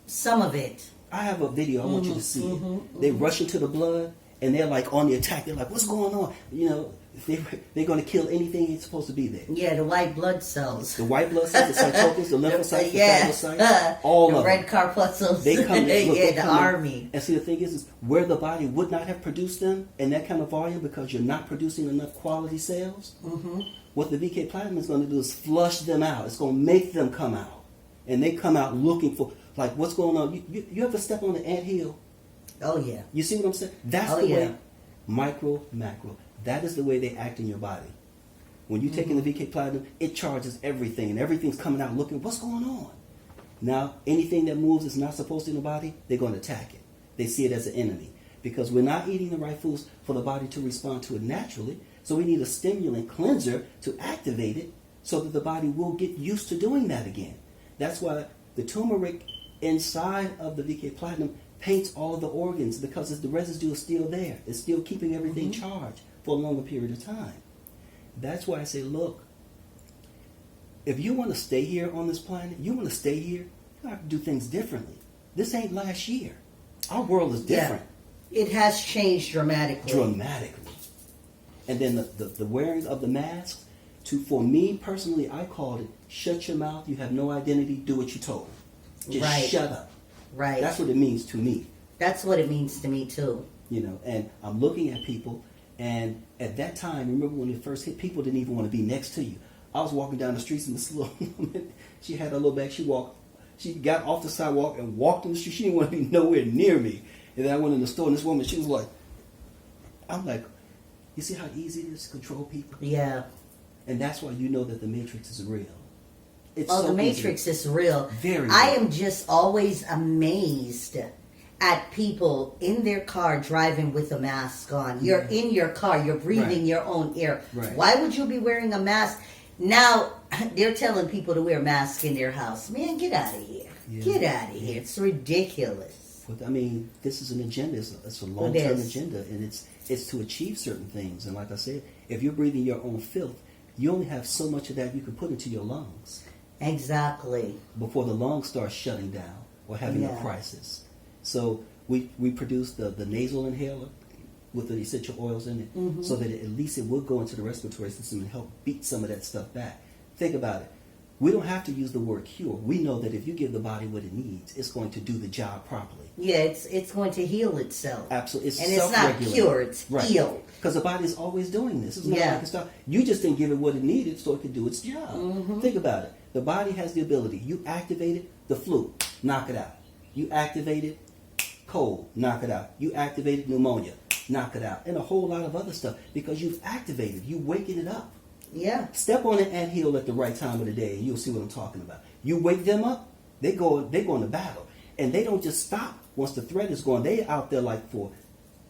Some of it. I have a video. I want you to see it. They rush into the blood, and they're like on the attack. They're like, what's going on? You know, they're going to kill anything that's supposed to be there. Yeah, the white blood cells. The white blood cells, the cytokines, the lymphocytes, the phagocytes, all the of red them. corpuscles. They come in. Look, The army. And see, the thing is where the body would not have produced them in that kind of volume because you're not producing enough quality cells, what the VK Platinum is going to do is flush them out. It's going to make them come out. And they come out looking for, like, what's going on? You ever step on the anthill? Oh, yeah. You see what I'm saying? That's the way, micro, macro. That is the way they act in your body. When you take in the VK Platinum, it charges everything, and everything's coming out looking, what's going on? Now, anything that moves that's not supposed to in the body, they're going to attack it. They see it as an enemy. Because we're not eating the right foods for the body to respond to it naturally, so we need a stimulant cleanser to activate it so that the body will get used to doing that again. That's why the turmeric inside of the VK Platinum paints all of the organs because the residue is still there. It's still keeping everything charged for a longer period of time. That's why I say, look, if you want to stay here on this planet, you want to stay here, you have to do things differently. This ain't last year. Our world is different. Yeah. It has changed dramatically. And then the wearing of the masks, for me personally, I called it, shut your mouth, you have no identity, do what you're told. Just shut up. Right. That's what it means to me. That's what it means to me, too. You know, and I'm looking at people, and at that time, remember when it first hit, people didn't even want to be next to you. I was walking down the streets, and this little woman, she had her little bag, she got off the sidewalk and walked in the street. She didn't want to be nowhere near me. And then I went in the store, and this woman, she was like, I'm like, you see how easy it is to control people? Yeah. And that's why you know that the Matrix is real. It's the Matrix is real. Very real. I am just always amazed at people in their car driving with a mask on. You're in your car. You're breathing your own air. Right. Why would you be wearing a mask? Now, they're telling people to wear masks in their house. Man, get out of here. Yeah. Get out of here. It's ridiculous. But, I mean, this is an agenda. It's a long-term agenda, and it's to achieve certain things. And like I said, if you're breathing your own filth, you only have so much of that you can put into your lungs. Exactly. Before the lungs start shutting down or having a crisis. So we produce the nasal inhaler with the essential oils in it so that at least it will go into the respiratory system and help beat some of that stuff back. Think about it. We don't have to use the word cure. We know that if you give the body what it needs, it's going to do the job properly. Yeah, it's going to heal itself. Absolutely. It's not cure, it's healed. Because the body's always doing this. It's not like it's not. You just didn't give it what it needed so it could do its job. Think about it. The body has the ability. You activated the flu, knock it out. You activated cold, knock it out. You activated pneumonia, knock it out. And a whole lot of other stuff because you've activated. You waking it up. Yeah. Step on an anthill at the right time of the day and you'll see what I'm talking about. You wake them up, they go into battle. And they don't just stop once the threat is gone. They out there like for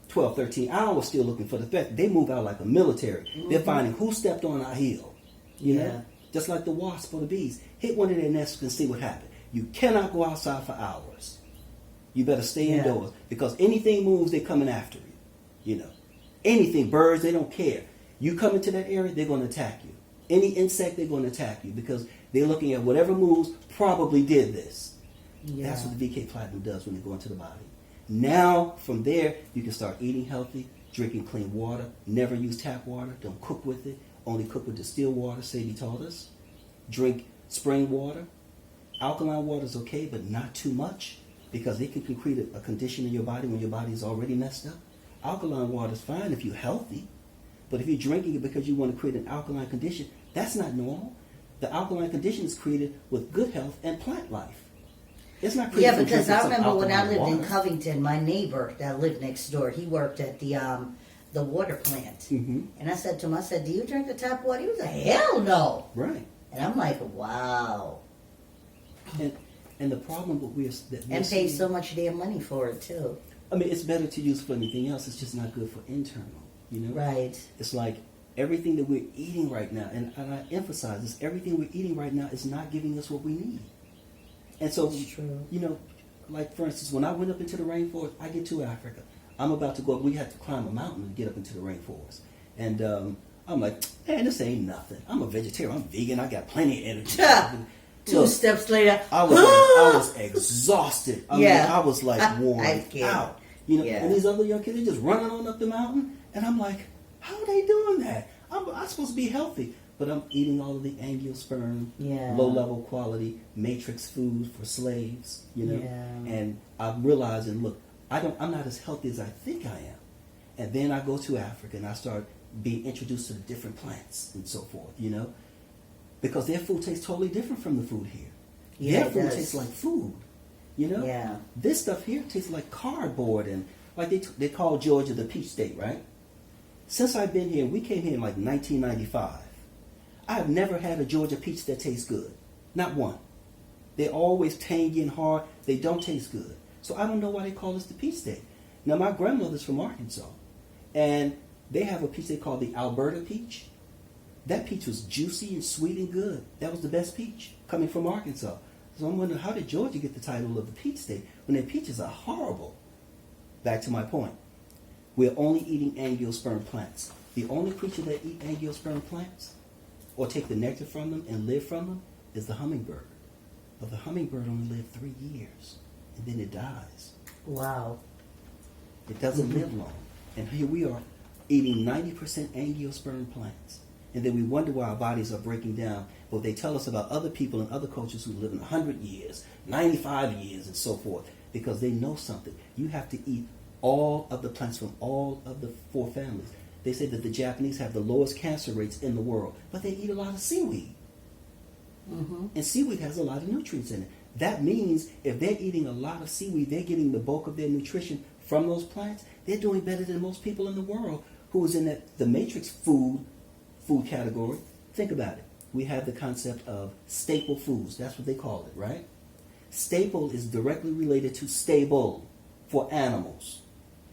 12, 13 hours still looking for the threat. They move out like a military. They're finding who stepped on our heel. You know? Just like the wasp or the bees. Hit one of their nests and see what happened. You cannot go outside for hours. You better stay indoors. Because anything moves, they're coming after you. You know. Anything, birds, they don't care. You come into that area, they're going to attack you. Any insect, they're going to attack you. Because they're looking at whatever moves probably did this. Yeah. That's what the VK Platinum does when they go into the body. Now, from there, you can start eating healthy, drinking clean water, never use tap water, don't cook with it, only cook with distilled water, Sadie taught us. Drink spring water. Alkaline water is okay, but not too much, because it can create a condition in your body when your body is already messed up. Alkaline water is fine if you're healthy, but if you're drinking it because you want to create an alkaline condition, that's not normal. The alkaline condition is created with good health and plant life. It's not created. Yeah, because I remember when I lived in water. Covington, my neighbor that lived next door, he worked at the water plant. Mm-hmm. And I said to him, I said, do you drink the tap water? He was like, hell no. Right. And I'm like, wow. And the problem with we're And pay so much damn money for it too. I mean, it's better to use for anything else. It's just not good for internal. You know. Right. It's like everything that we're eating right now, and I emphasize this: everything we're eating right now is not giving us what we need. And so, It's true. you know, like for instance, when I went up into the rainforest, I get to Africa. I'm about to go. We had to climb a mountain to get up into the rainforest, and I'm like, man, this ain't nothing. I'm a vegetarian. I'm vegan. I got plenty of energy. Two steps later, I was exhausted. I mean, I was like worn out. You know, and these other young kids, they just running on up the mountain, and I'm like, how are they doing that? I'm supposed to be healthy, but I'm eating all of the angiosperm, low-level quality matrix food for slaves. You know, and I'm realizing, look, I'm not as healthy as I think I am. And then I go to Africa and I start being introduced to the different plants and so forth. You know. Because their food tastes totally different from the food here. Yeah, their food tastes like food. You know? Yeah. This stuff here tastes like cardboard, and like they call Georgia the peach state, right? Since I've been here, we came here in like 1995. I have never had a Georgia peach that tastes good. Not one. They're always tangy and hard. They don't taste good. So I don't know why they call us the peach state. Now, my grandmother's from Arkansas, and they have a peach they call the Alberta peach. That peach was juicy and sweet and good. That was the best peach coming from Arkansas. So I'm wondering, how did Georgia get the title of the peach state when their peaches are horrible? Back to my point. We're only eating angiosperm plants. The only creature that eat angiosperm plants or take the nectar from them and live from them is the hummingbird. But the hummingbird only lives 3 years, and then it dies. Wow. It doesn't live long. And here we are eating 90% angiosperm plants. And then we wonder why our bodies are breaking down. But they tell us about other people in other cultures who live in 100 years, 95 years, and so forth. Because they know something. You have to eat all of the plants from all of the 4 families. They say that the Japanese have the lowest cancer rates in the world. But they eat a lot of seaweed. Mm-hmm. And seaweed has a lot of nutrients in it. That means if they're eating a lot of seaweed, they're getting the bulk of their nutrition from those plants. They're doing better than most people in the world who is in the matrix food category. Think about it. We have the concept of staple foods. That's what they call it, right? Staple is directly related to stable for animals.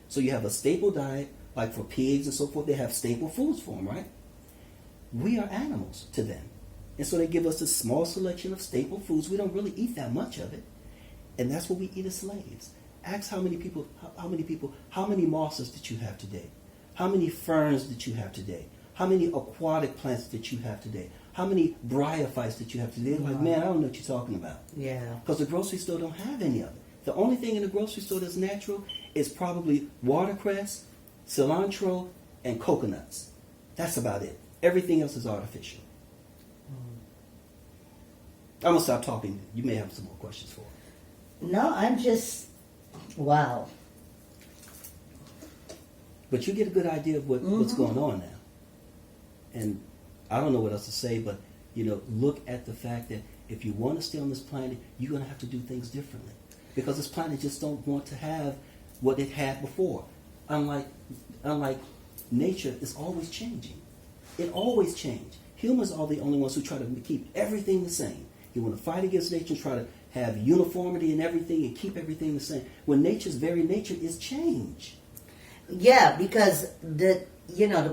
So you have a staple diet, like for pigs and so forth. They have staple foods for them, right? We are animals to them. And so they give us a small selection of staple foods. We don't really eat that much of it. And that's what we eat as slaves. Ask how many mosses did you have today? How many ferns did you have today? How many aquatic plants did you have today? How many bryophytes did you have today? They're like, man, I don't know what you're talking about. Yeah. Because the grocery store don't have any of it. The only thing in the grocery store that's natural is probably watercress, cilantro, and coconuts. That's about it. Everything else is artificial. I'm going to stop talking. You may have some more questions for me. No, I'm just, wow. But you get a good idea of what's going on now. And I don't know what else to say, but, look at the fact that if you want to stay on this planet, you're going to have to do things differently. Because this planet just don't want to have what it had before. Unlike nature, it's always changing. It always changes. Humans are the only ones who try to keep everything the same. You want to fight against nature, try to have uniformity in everything and keep everything the same. When nature's very nature is change. Yeah, because the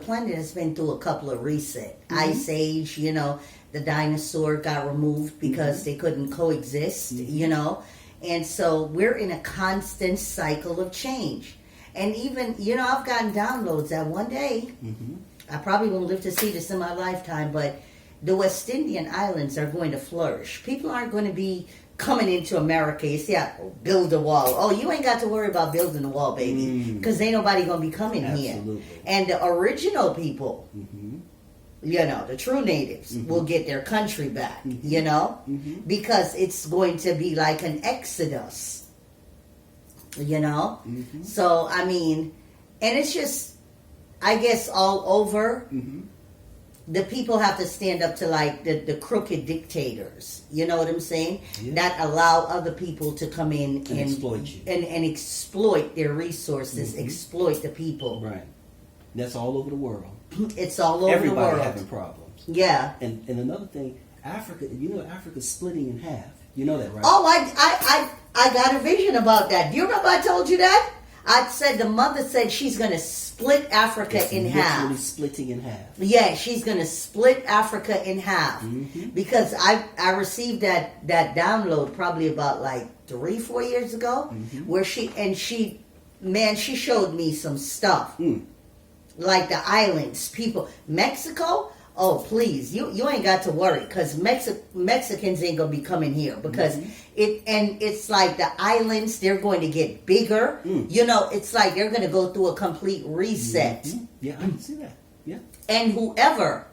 planet has been through a couple of resets. Ice Age, the dinosaur got removed because they couldn't coexist, And so we're in a constant cycle of change. And even, I've gotten downloads that one day, I probably won't live to see this in my lifetime, but the West Indian Islands are going to flourish. People aren't going to be coming into America. You see, build a wall. Oh, you ain't got to worry about building a wall, baby, because ain't nobody going to be coming here. And the original people, you know, the true natives will get their country back, you know, because it's going to be like an exodus, you know. So, I mean, and it's just, I guess, all over. The people have to stand up to like the crooked dictators, you know what I'm saying? That allow other people to come in and exploit you. And exploit their resources, exploit the people. Right. That's all over the world. It's all over the world. Everybody having problems. Yeah. And another thing, Africa, you know, Africa's splitting in half. You know that, right? Oh, I got a vision about that. Do you remember I told you that? I said the mother said she's going to split Africa in half. Literally splitting in half. Yeah, she's going to split Africa in half. Because I received that download probably about like 3-4 years ago, where she showed me some stuff. Like the islands, people, Mexico. Oh, please, you ain't got to worry, because Mexicans ain't gonna be coming here, because it's like the islands, they're going to get bigger. You know, it's like they're gonna go through a complete reset. Yeah, I can see that. Yeah. And whoever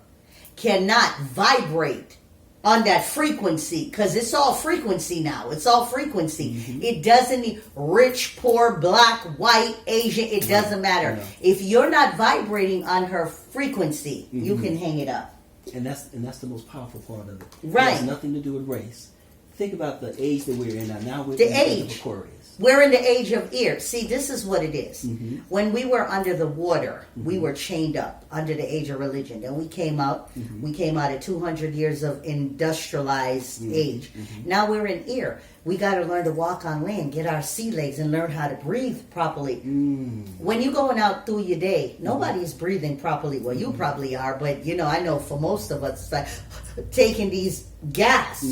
cannot vibrate on that frequency, because it's all frequency now. It's all frequency. It doesn't need rich, poor, black, white, Asian. It doesn't matter. If you're not vibrating on her frequency, you can hang it up. And that's the most powerful part of it. Right. It has nothing to do with race. Think about the age that we're in now. Now we're The in the age age. of Aquarius. We're in the age of ear. See, this is what it is. When we were under the water, we were chained up under the age of religion. Then we came out. We came out of 200 years of industrialized age. Now we're in ear. We got to learn to walk on land, get our sea legs, and learn how to breathe properly. When you're going out through your day, nobody's breathing properly. Well, you probably are, but you know, I know for most of us, it's like taking these gas.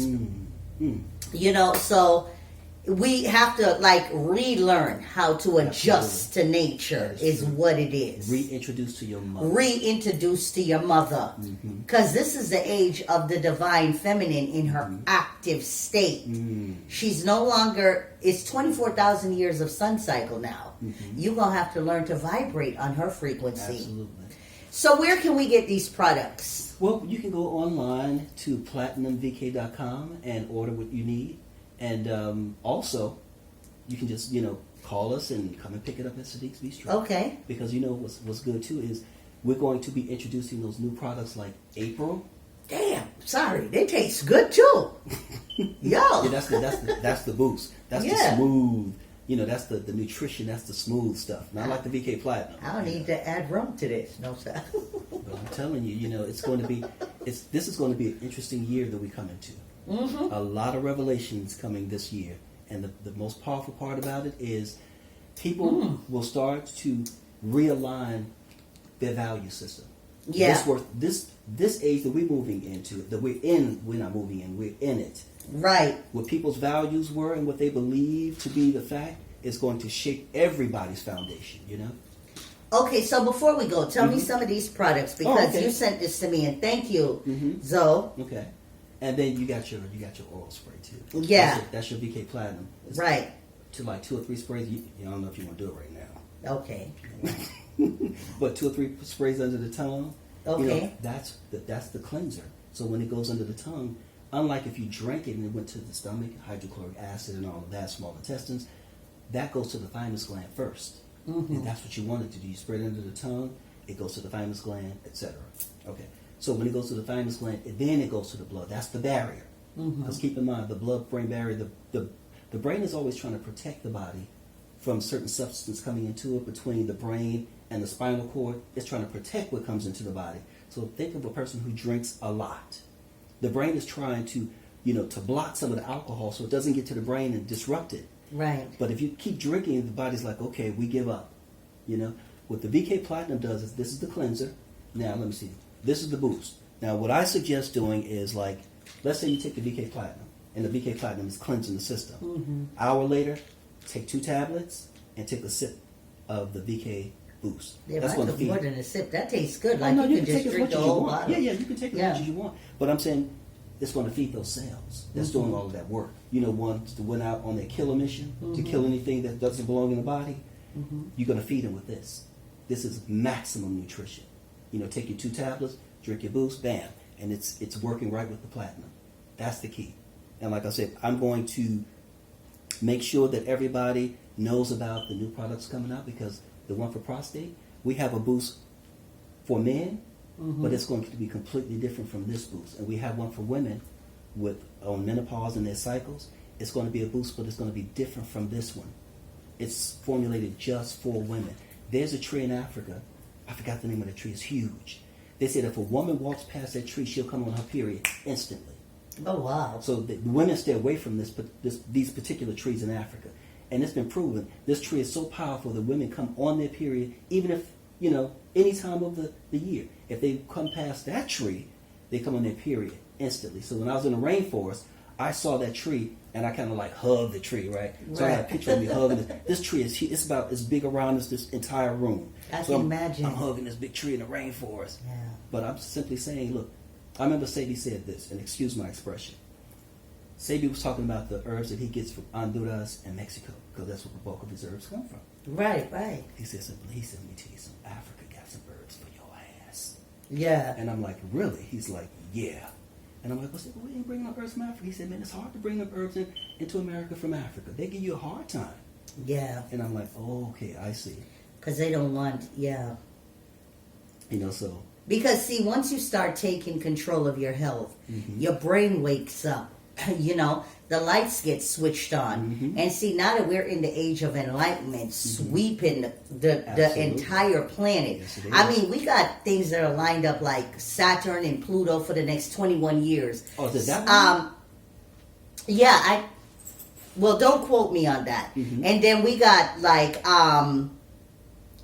You know, so we have to like relearn how to adjust to nature is what it is. Reintroduce to your mother. Reintroduce to your mother. Because this is the age of the divine feminine in her active state. She's no longer, it's 24,000 years of sun cycle now. You're going to have to learn to vibrate on her frequency. Absolutely. So where can we get these products? Well, you can go online to platinumvk.com and order what you need. And also, you can just, you know, call us and come and pick it up at Sadiq's Bistro. Okay. Because, you know, what's good, too, is we're going to be introducing those new products like April. Damn, sorry, they taste good, too. Yo. Yeah, that's the boost. That's the smooth, you know, that's the nutrition, that's the smooth stuff. Not like the VK Platinum. I don't need to add rum to this. No, sir. But I'm telling you, you know, it's going to be, this is going to be an interesting year that we come into. A lot of revelations coming this year, and the most powerful part about it is people will start to realign their value system. Yeah. This age that we're moving into, that we're not moving in, we're in it. Right. What people's values were and what they believe to be the fact is going to shape everybody's foundation, you know? Okay, so before we go, tell me some of these products, because you sent this to me, and thank you, Zoe. Okay. And then you got your oil spray too. Yeah. That's your VK Platinum. It's right. To like 2 or 3 sprays. You don't know if you want to do it right now. Okay. But 2 or 3 sprays under the tongue. Okay. You know, that's the cleanser. So when it goes under the tongue, unlike if you drank it and it went to the stomach, hydrochloric acid and all of that, small intestines, that goes to the thymus gland first. And that's what you want it to do. You spray it under the tongue, it goes to the thymus gland, etc. Okay. So when it goes to the thymus gland, then it goes to the blood. That's the barrier. Because keep in mind, the blood-brain barrier, the brain is always trying to protect the body from certain substance coming into it between the brain and the spinal cord. It's trying to protect what comes into the body. So think of a person who drinks a lot. The brain is trying to, you know, to block some of the alcohol so it doesn't get to the brain and disrupt it. Right. But if you keep drinking, the body's like, okay, we give up. You know, what the VK Platinum does is this is the cleanser. Now, let me see. This is the boost. Now, what I suggest doing is like, let's say you take the VK Platinum, and the VK Platinum is cleansing the system. Hour later, take 2 tablets and take a sip of the boost. Yeah, That's I going to took feed. more than a sip. That tastes good. Oh, Like no, you can can take just as drink much the as you whole want. bottle. Yeah, you can take as much as you want. But I'm saying it's going to feed those cells that's doing all of that work. You know, ones that went out on their killer mission to kill anything that doesn't belong in the body. You're going to feed them with this. This is maximum nutrition. You know, take your 2 tablets, drink your boost, bam, and it's working right with the platinum. That's the key. And like I said, I'm going to make sure that everybody knows about the new products coming out, because the one for prostate, we have a boost for men, but it's going to be completely different from this boost. And we have one for women with on menopause and their cycles. It's going to be a boost, but it's going to be different from this one. It's formulated just for women. There's a tree in Africa. I forgot the name of the tree. It's huge. They said if a woman walks past that tree, she'll come on her period instantly. Oh, wow. So the women stay away from these particular trees in Africa. And it's been proven this tree is so powerful that women come on their period, even if, you know, any time of the year. If they come past that tree, they come on their period instantly. So when I was in the rainforest, I saw that tree and I kind of like hugged the tree, right? So I had a picture of me hugging it. This tree is it's about as big around as this entire room. I so can I'm, imagine. I'm hugging this big tree in the rainforest. Yeah. But I'm simply saying, look, I remember Sadie said this, and excuse my expression. Sadie was talking about the herbs that he gets from Honduras and Mexico, because that's where the bulk of his herbs come from. Right, right. He said, let me tell you something. Africa got some herbs for your ass. Yeah. And I'm like, really? He's like, yeah. And I'm like, well, we ain't bringing no herbs from Africa. He said, man, it's hard to bring them herbs into America from Africa. They give you a hard time. Yeah. And I'm like, oh, okay, I see. Because they don't want, yeah. You know, so. Because, see, once you start taking control of your health, your brain wakes up. You know, the lights get switched on. And see, now that we're in the age of enlightenment, sweeping the entire planet. Yes, it is. I mean, we got things that are lined up like Saturn and Pluto for the next 21 years. Oh, is it that one? Yeah, well, don't quote me on that. And then we got like,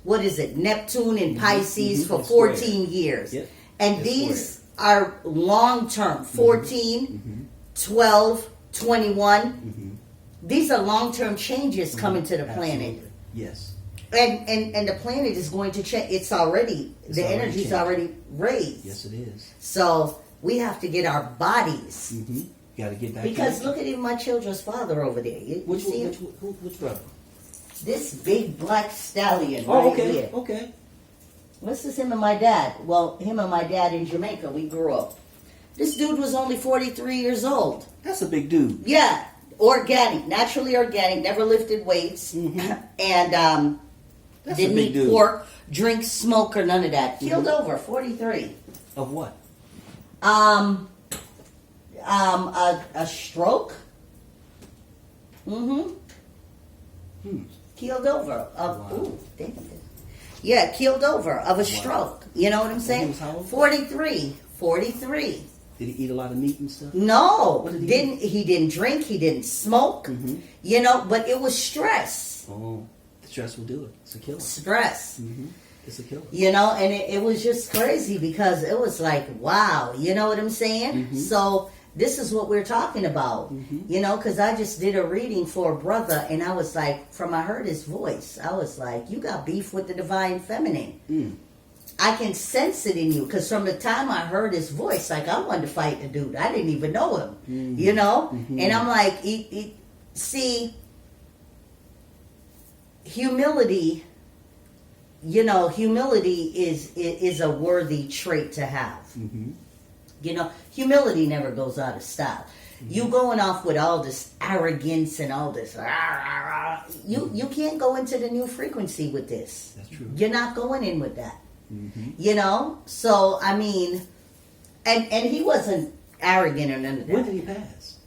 what is it, Neptune and Pisces for 14 years. Yep. And It's these are long term, 14, 12, 21. These are long term changes coming to the planet. Absolutely. Yes. And the planet is going to change. It's already, the already energy's changed. already raised. Yes, it is. So we have to get our bodies. You got to get back. Because to look at even my children's father over there. You which see him? which brother? This big black stallion Oh, right okay, here. okay. This is him and my dad. Well, him and my dad in Jamaica. We grew up. This dude was only 43 years old. That's a big dude. Yeah. Organic. Naturally organic. Never lifted weights. And That's didn't a big eat dude. pork, drink, smoke, or none of that. Keeled over. 43. Of what? A stroke. Keeled over. Wow. Ooh, dang it. Yeah, keeled over of a stroke. You know what I'm And he saying? was how old? 43. 43. Did he eat a lot of meat and stuff? No, What did he he didn't drink, he didn't smoke. You know, but it was stress. Oh, the stress will do it. It's a killer. Stress. It's a killer. You know, and it was just crazy because it was like, wow, you know what I'm saying? So this is what we're talking about, you know, because I just did a reading for a brother and I was like, I heard his voice, I was like, you got beef with the divine feminine. I can sense it in you because from the time I heard his voice, like I wanted to fight the dude. I didn't even know him, you know? And I'm like, see, humility, you know, humility is a worthy trait to have. You know, humility never goes out of style. You going off with all this arrogance and all this, you can't go into the new frequency with this. That's true. You're not going in with that. You know? So, I mean, and he wasn't arrogant or none of that. When did he pass?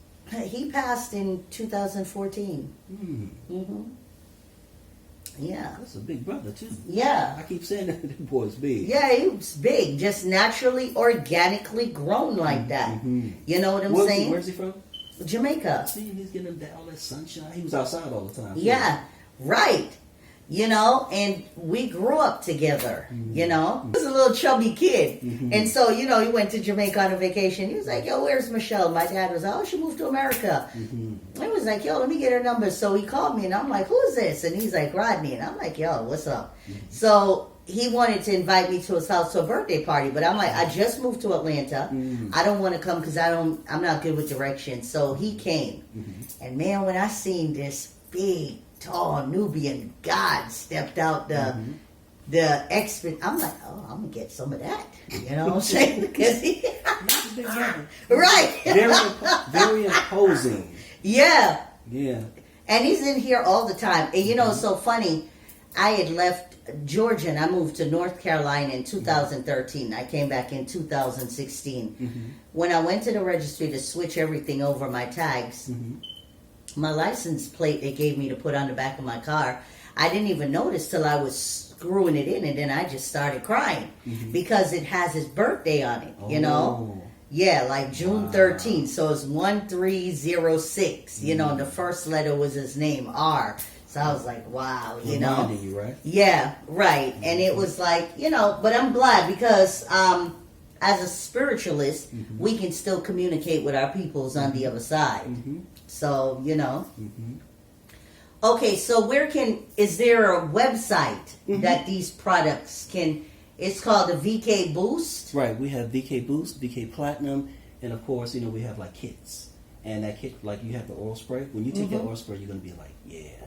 He passed in 2014. Yeah. That's a big brother, too. Yeah. I keep saying that the boy's big. Yeah, he was big, just naturally, organically grown like that. You know what I'm saying? Where's he from? Jamaica. See, he's getting all that sunshine. He was outside all the time. Yeah, right. you know, and we grew up together, you know. He was a little chubby kid. And so, you know, he went to Jamaica on a vacation. He was like, yo, where's Michelle? My dad was like, oh, she moved to America. I was like, yo, let me get her number. So he called me, and I'm like, who's this? And he's like, Rodney. And I'm like, yo, what's up? So he wanted to invite me to his house to a birthday party, but I'm like, I just moved to Atlanta. I don't want to come because I'm not good with directions. So he came. And man, when I seen this big, tall Nubian god stepped out the expert, I'm like, oh, I'm gonna get some of that. You know what I'm saying? Because he right, very imposing. Yeah. And he's in here all the time. And you know, it's so funny. I had left Georgia and I moved to North Carolina in 2013. I came back in 2016. When I went to the registry to switch everything over, my tags, my license plate they gave me to put on the back of my car, I didn't even notice till I was screwing it in, and then I just started crying because it has his birthday on it, you know? Yeah, like June 13th, so it's 1306, you know, and the first letter was his name, R. So I was like, wow, you know? Reminding you, right? Yeah, right. And it was like, you know, but I'm glad because as a spiritualist, we can still communicate with our peoples on the other side. So, you know. Okay, so is there a website that these products can, it's called the VK Boost? Right, we have VK Boost, VK Platinum, and of course, you know, we have like kits. And that kit, like you have the oral spray. When you take that oral spray, you're going to be like, yeah.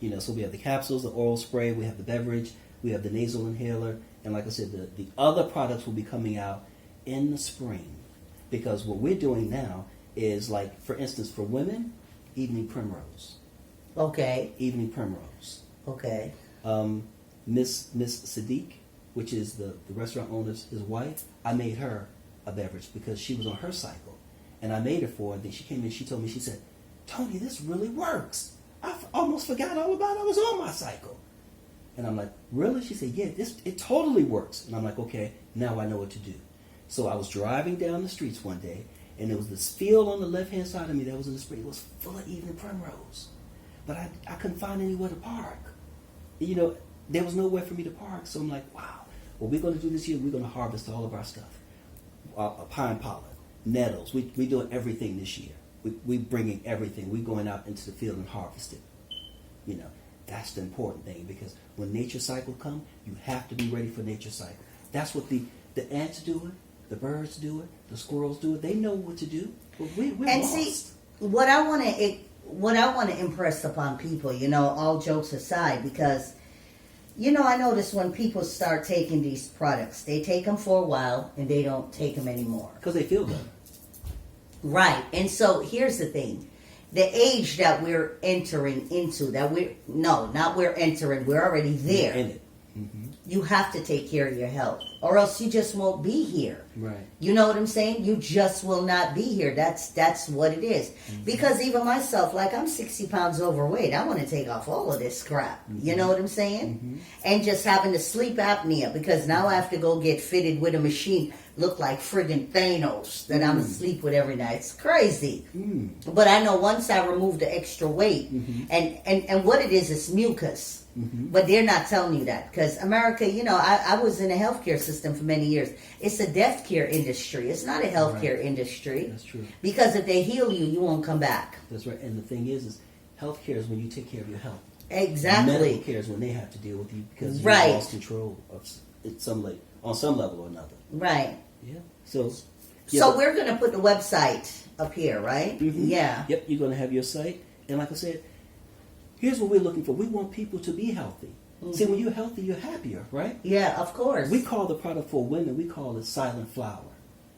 You know, so we have the capsules, the oral spray, we have the beverage, we have the nasal inhaler, and like I said, the other products will be coming out in the spring. Because what we're doing now is like, for instance, for women, evening primrose. Okay. Evening primrose. Okay. Miss Sadiq, which is the restaurant owner's his wife, I made her a beverage because she was on her cycle. And I made it for her. Then she came in, she told me, she said, Tony, this really works. I almost forgot all about it. I was on my cycle. And I'm like, really? She said, yeah, it totally works. And I'm like, okay, now I know what to do. So I was driving down the streets one day, and there was this field on the left-hand side of me that was in the spring. It was full of evening primrose. But I couldn't find anywhere to park. You know, there was nowhere for me to park. So I'm like, wow, what we're going to do this year, we're going to harvest all of our stuff. Pine pollen, nettles. We're doing everything this year. We're bringing everything. We're going out into the field and harvesting. You know, that's the important thing, because when nature cycle comes, you have to be ready for nature cycle. That's what the ants do it, the birds do it, the squirrels do it. They know what to do, but we're and lost. See, what I want to impress upon people, you know, all jokes aside, because, you know, I notice when people start taking these products, they take them for a while and they don't take them anymore. Because they feel good. Right. And so here's the thing. The age that we're entering into, we're already there. In it. You have to take care of your health, or else you just won't be here. Right. You know what I'm saying? You just will not be here. That's what it is. Because even myself, like, I'm 60 pounds overweight. I want to take off all of this crap. You know what I'm saying? And just having the sleep apnea, because now I have to go get fitted with a machine, look like friggin' Thanos, that I'm asleep with every night. It's crazy. But I know once I remove the extra weight, and what it is, it's mucus. But they're not telling you that, because America, you know, I was in a healthcare system for many years. It's a death care industry. It's not a healthcare industry. That's true. Because if they heal you, you won't come back. That's right. And the thing is healthcare is when you take care of your health. Exactly. Medical care is when they have to deal with you because you lost control of on some level or another. Right. Yeah. So we're going to put the website up here, right? Yeah. Yep. You're going to have your site, and like I said, here's what we're looking for. We want people to be healthy. See, when you're healthy, you're happier, right? Yeah, of course. We call the product for women, we call it silent flower.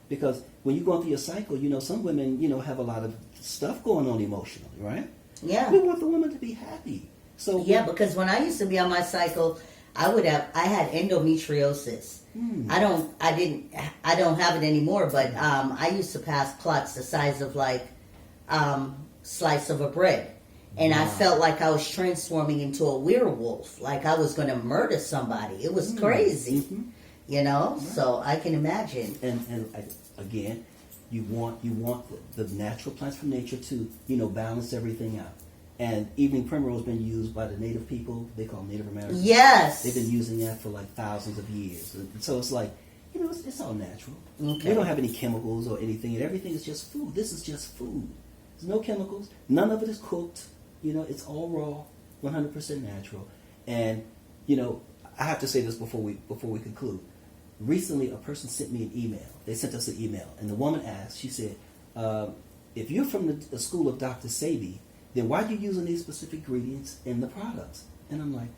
Because when you're going through your cycle, you know, some women, you know, have a lot of stuff going on emotionally, right? Yeah. We want the woman to be happy. So yeah, because when I used to be on my cycle, I had endometriosis. I don't have it anymore, but I used to pass clots the size of like slice of a bread. And I felt like I was transforming into a werewolf, like I was going to murder somebody. It was crazy, you know. Right. So I can imagine. And again, you want the natural plants from nature to, you know, balance everything out. And evening primrose been used by the native people. They call them Native Americans. Yes. They've been using that for like thousands of years. And so it's like, it's all natural. Okay. We don't have any chemicals or anything, and everything is just food. This is just food. There's no chemicals. None of it is cooked. It's all raw, 100% natural. And I have to say this before we conclude. Recently, a person sent me an email. They sent us an email, and the woman asked. She said, "If you're from the school of Dr. Sebi, then why are you using these specific ingredients in the products?" And I'm like,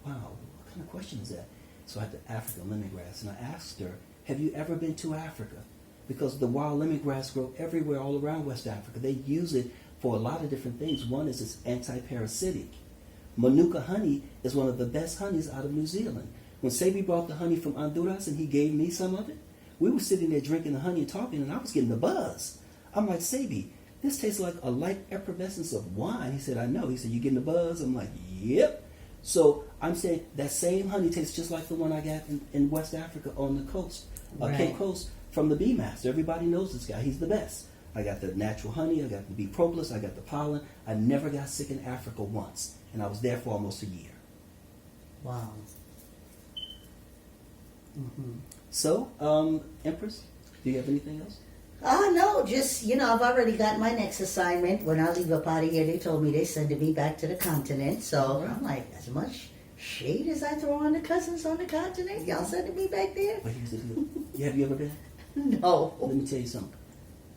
"Wow, what kind of question is that?" So I had the African lemongrass, and I asked her, "Have you ever been to Africa?" Because the wild lemongrass grow everywhere all around West Africa. They use it for a lot of different things. One is it's anti-parasitic. Manuka honey is one of the best honeys out of New Zealand. When Sebi brought the honey from Honduras and he gave me some of it, we were sitting there drinking the honey and talking, and I was getting the buzz. I'm like, "Sebi, this tastes like a light effervescence of wine." He said, "I know." He said, "You getting the buzz?" I'm like, "Yep." So I'm saying that same honey tastes just like the one I got in West Africa on the coast, Cape Coast, from the Bee Master. Everybody knows this guy. He's the best. I got the natural honey. I got the bee propolis. I got the pollen. I never got sick in Africa once, and I was there for almost a year. Wow. Mm-hmm. So, Empress, do you have anything else? No, just, I've already got my next assignment. When I leave up out of here, they told me they're sending me back to the continent. So I'm like, as much shade as I throw on the cousins on the continent, y'all sending me back there? But here's the deal. Have you ever been? No. Let me tell you something.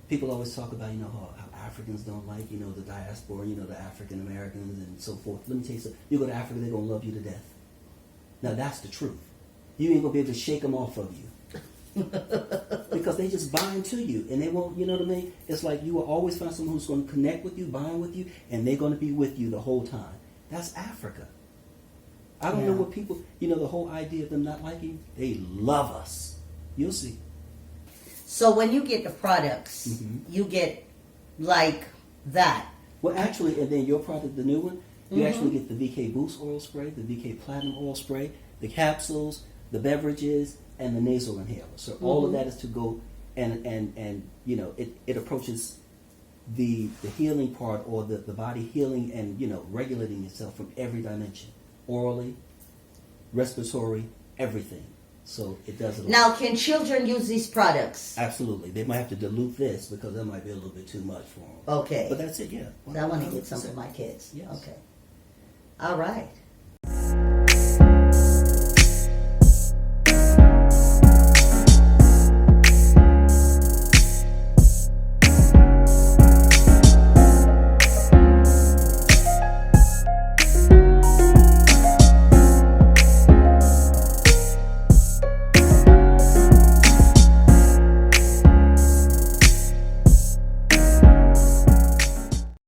People always talk about, how Africans don't like, the diaspora, the African Americans and so forth. Let me tell you something. You go to Africa, they're going to love you to death. Now, that's the truth. You ain't going to be able to shake them off of you. Because they just bind to you, and they won't, you know what I mean? It's like you will always find someone who's going to connect with you, bind with you, and they're going to be with you the whole time. That's Africa. I don't know what people, the whole idea of them not liking, they love us. You'll see. So when you get the products, you get like that. Well, actually, and then your product, the new one, you actually get the VK Boost oil spray, the VK Platinum oil spray, the capsules, the beverages, and the nasal inhaler. So all of that is to go and it approaches the healing part, or the body healing and regulating itself from every dimension, orally, respiratory, everything. So it does it all. Now, can children use these products? Absolutely. They might have to dilute this because that might be a little bit too much for them. Okay. But that's it, yeah. I want to get some for my kids. Yes. Okay. All right.